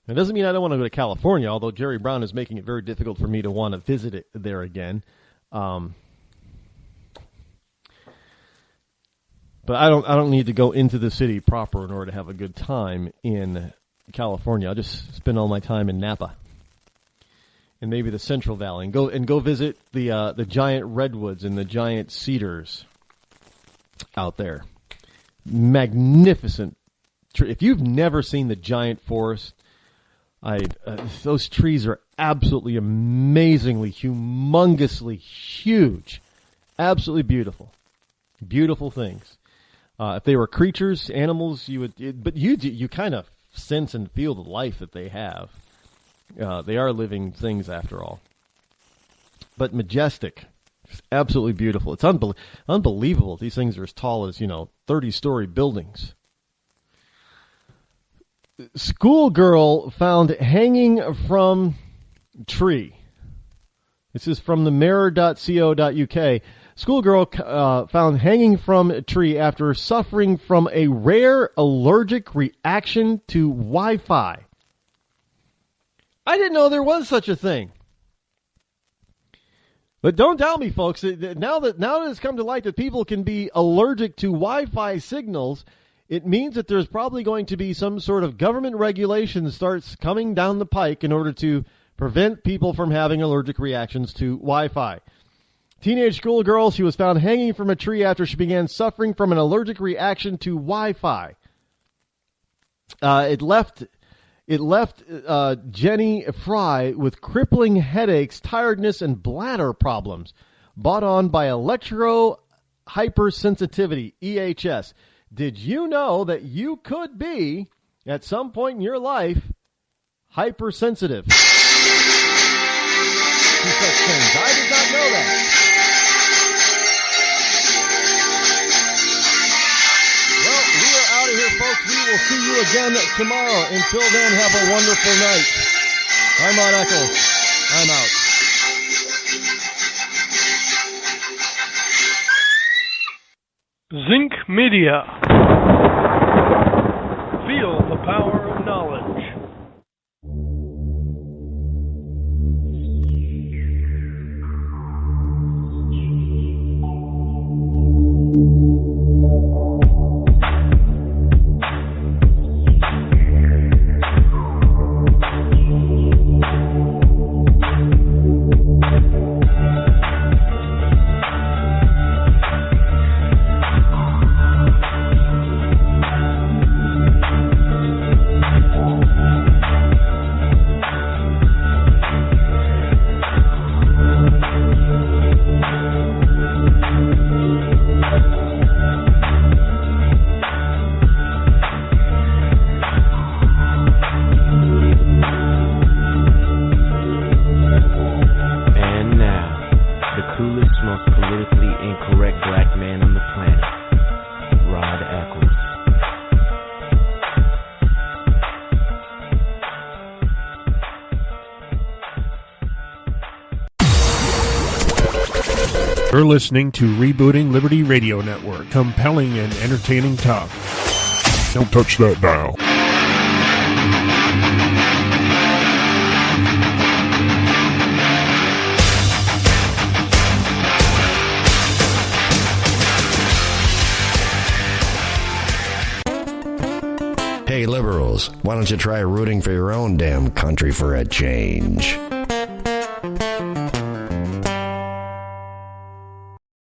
It doesn't mean I don't want to go to California, although Jerry Brown is making it very difficult for me to want to visit it there again. But I don't need to go into the city proper in order to have a good time in California. I'll just spend all my time in Napa and maybe the Central Valley and go visit the giant redwoods and the giant cedars out there. Magnificent tree. If you've never seen the giant forest, those trees are absolutely amazingly, humongously huge. Absolutely beautiful. Beautiful things. If they were creatures, animals, but you kind of sense and feel the life that they have. They are living things after all. But majestic. Just absolutely beautiful. It's unbelievable. These things are as tall as, 30-story buildings. Schoolgirl found hanging from tree. This is from the mirror.co.uk. Schoolgirl found hanging from a tree after suffering from a rare allergic reaction to Wi-Fi. I didn't know there was such a thing. But don't doubt me, folks. Now that it's come to light that people can be allergic to Wi-Fi signals, it means that there's probably going to be some sort of government regulation that starts coming down the pike in order to prevent people from having allergic reactions to Wi-Fi. Teenage schoolgirl, she was found hanging from a tree after she began suffering from an allergic reaction to Wi-Fi. It left Jenny Fry with crippling headaches, tiredness, and bladder problems, brought on by electroencephalography hypersensitivity, EHS. Did you know that you could be, at some point in your life, hypersensitive to such things? I did not know that. Well, we are out of here, folks. We will see you again tomorrow. Until then, have a wonderful night. I'm Rod Eccles. I'm out. Zinc Media. Feel the power of knowledge. You're listening to Rebooting Liberty Radio Network. Compelling and entertaining talk. Don't touch that dial. Hey, liberals, why don't you try rooting for your own damn country for a change?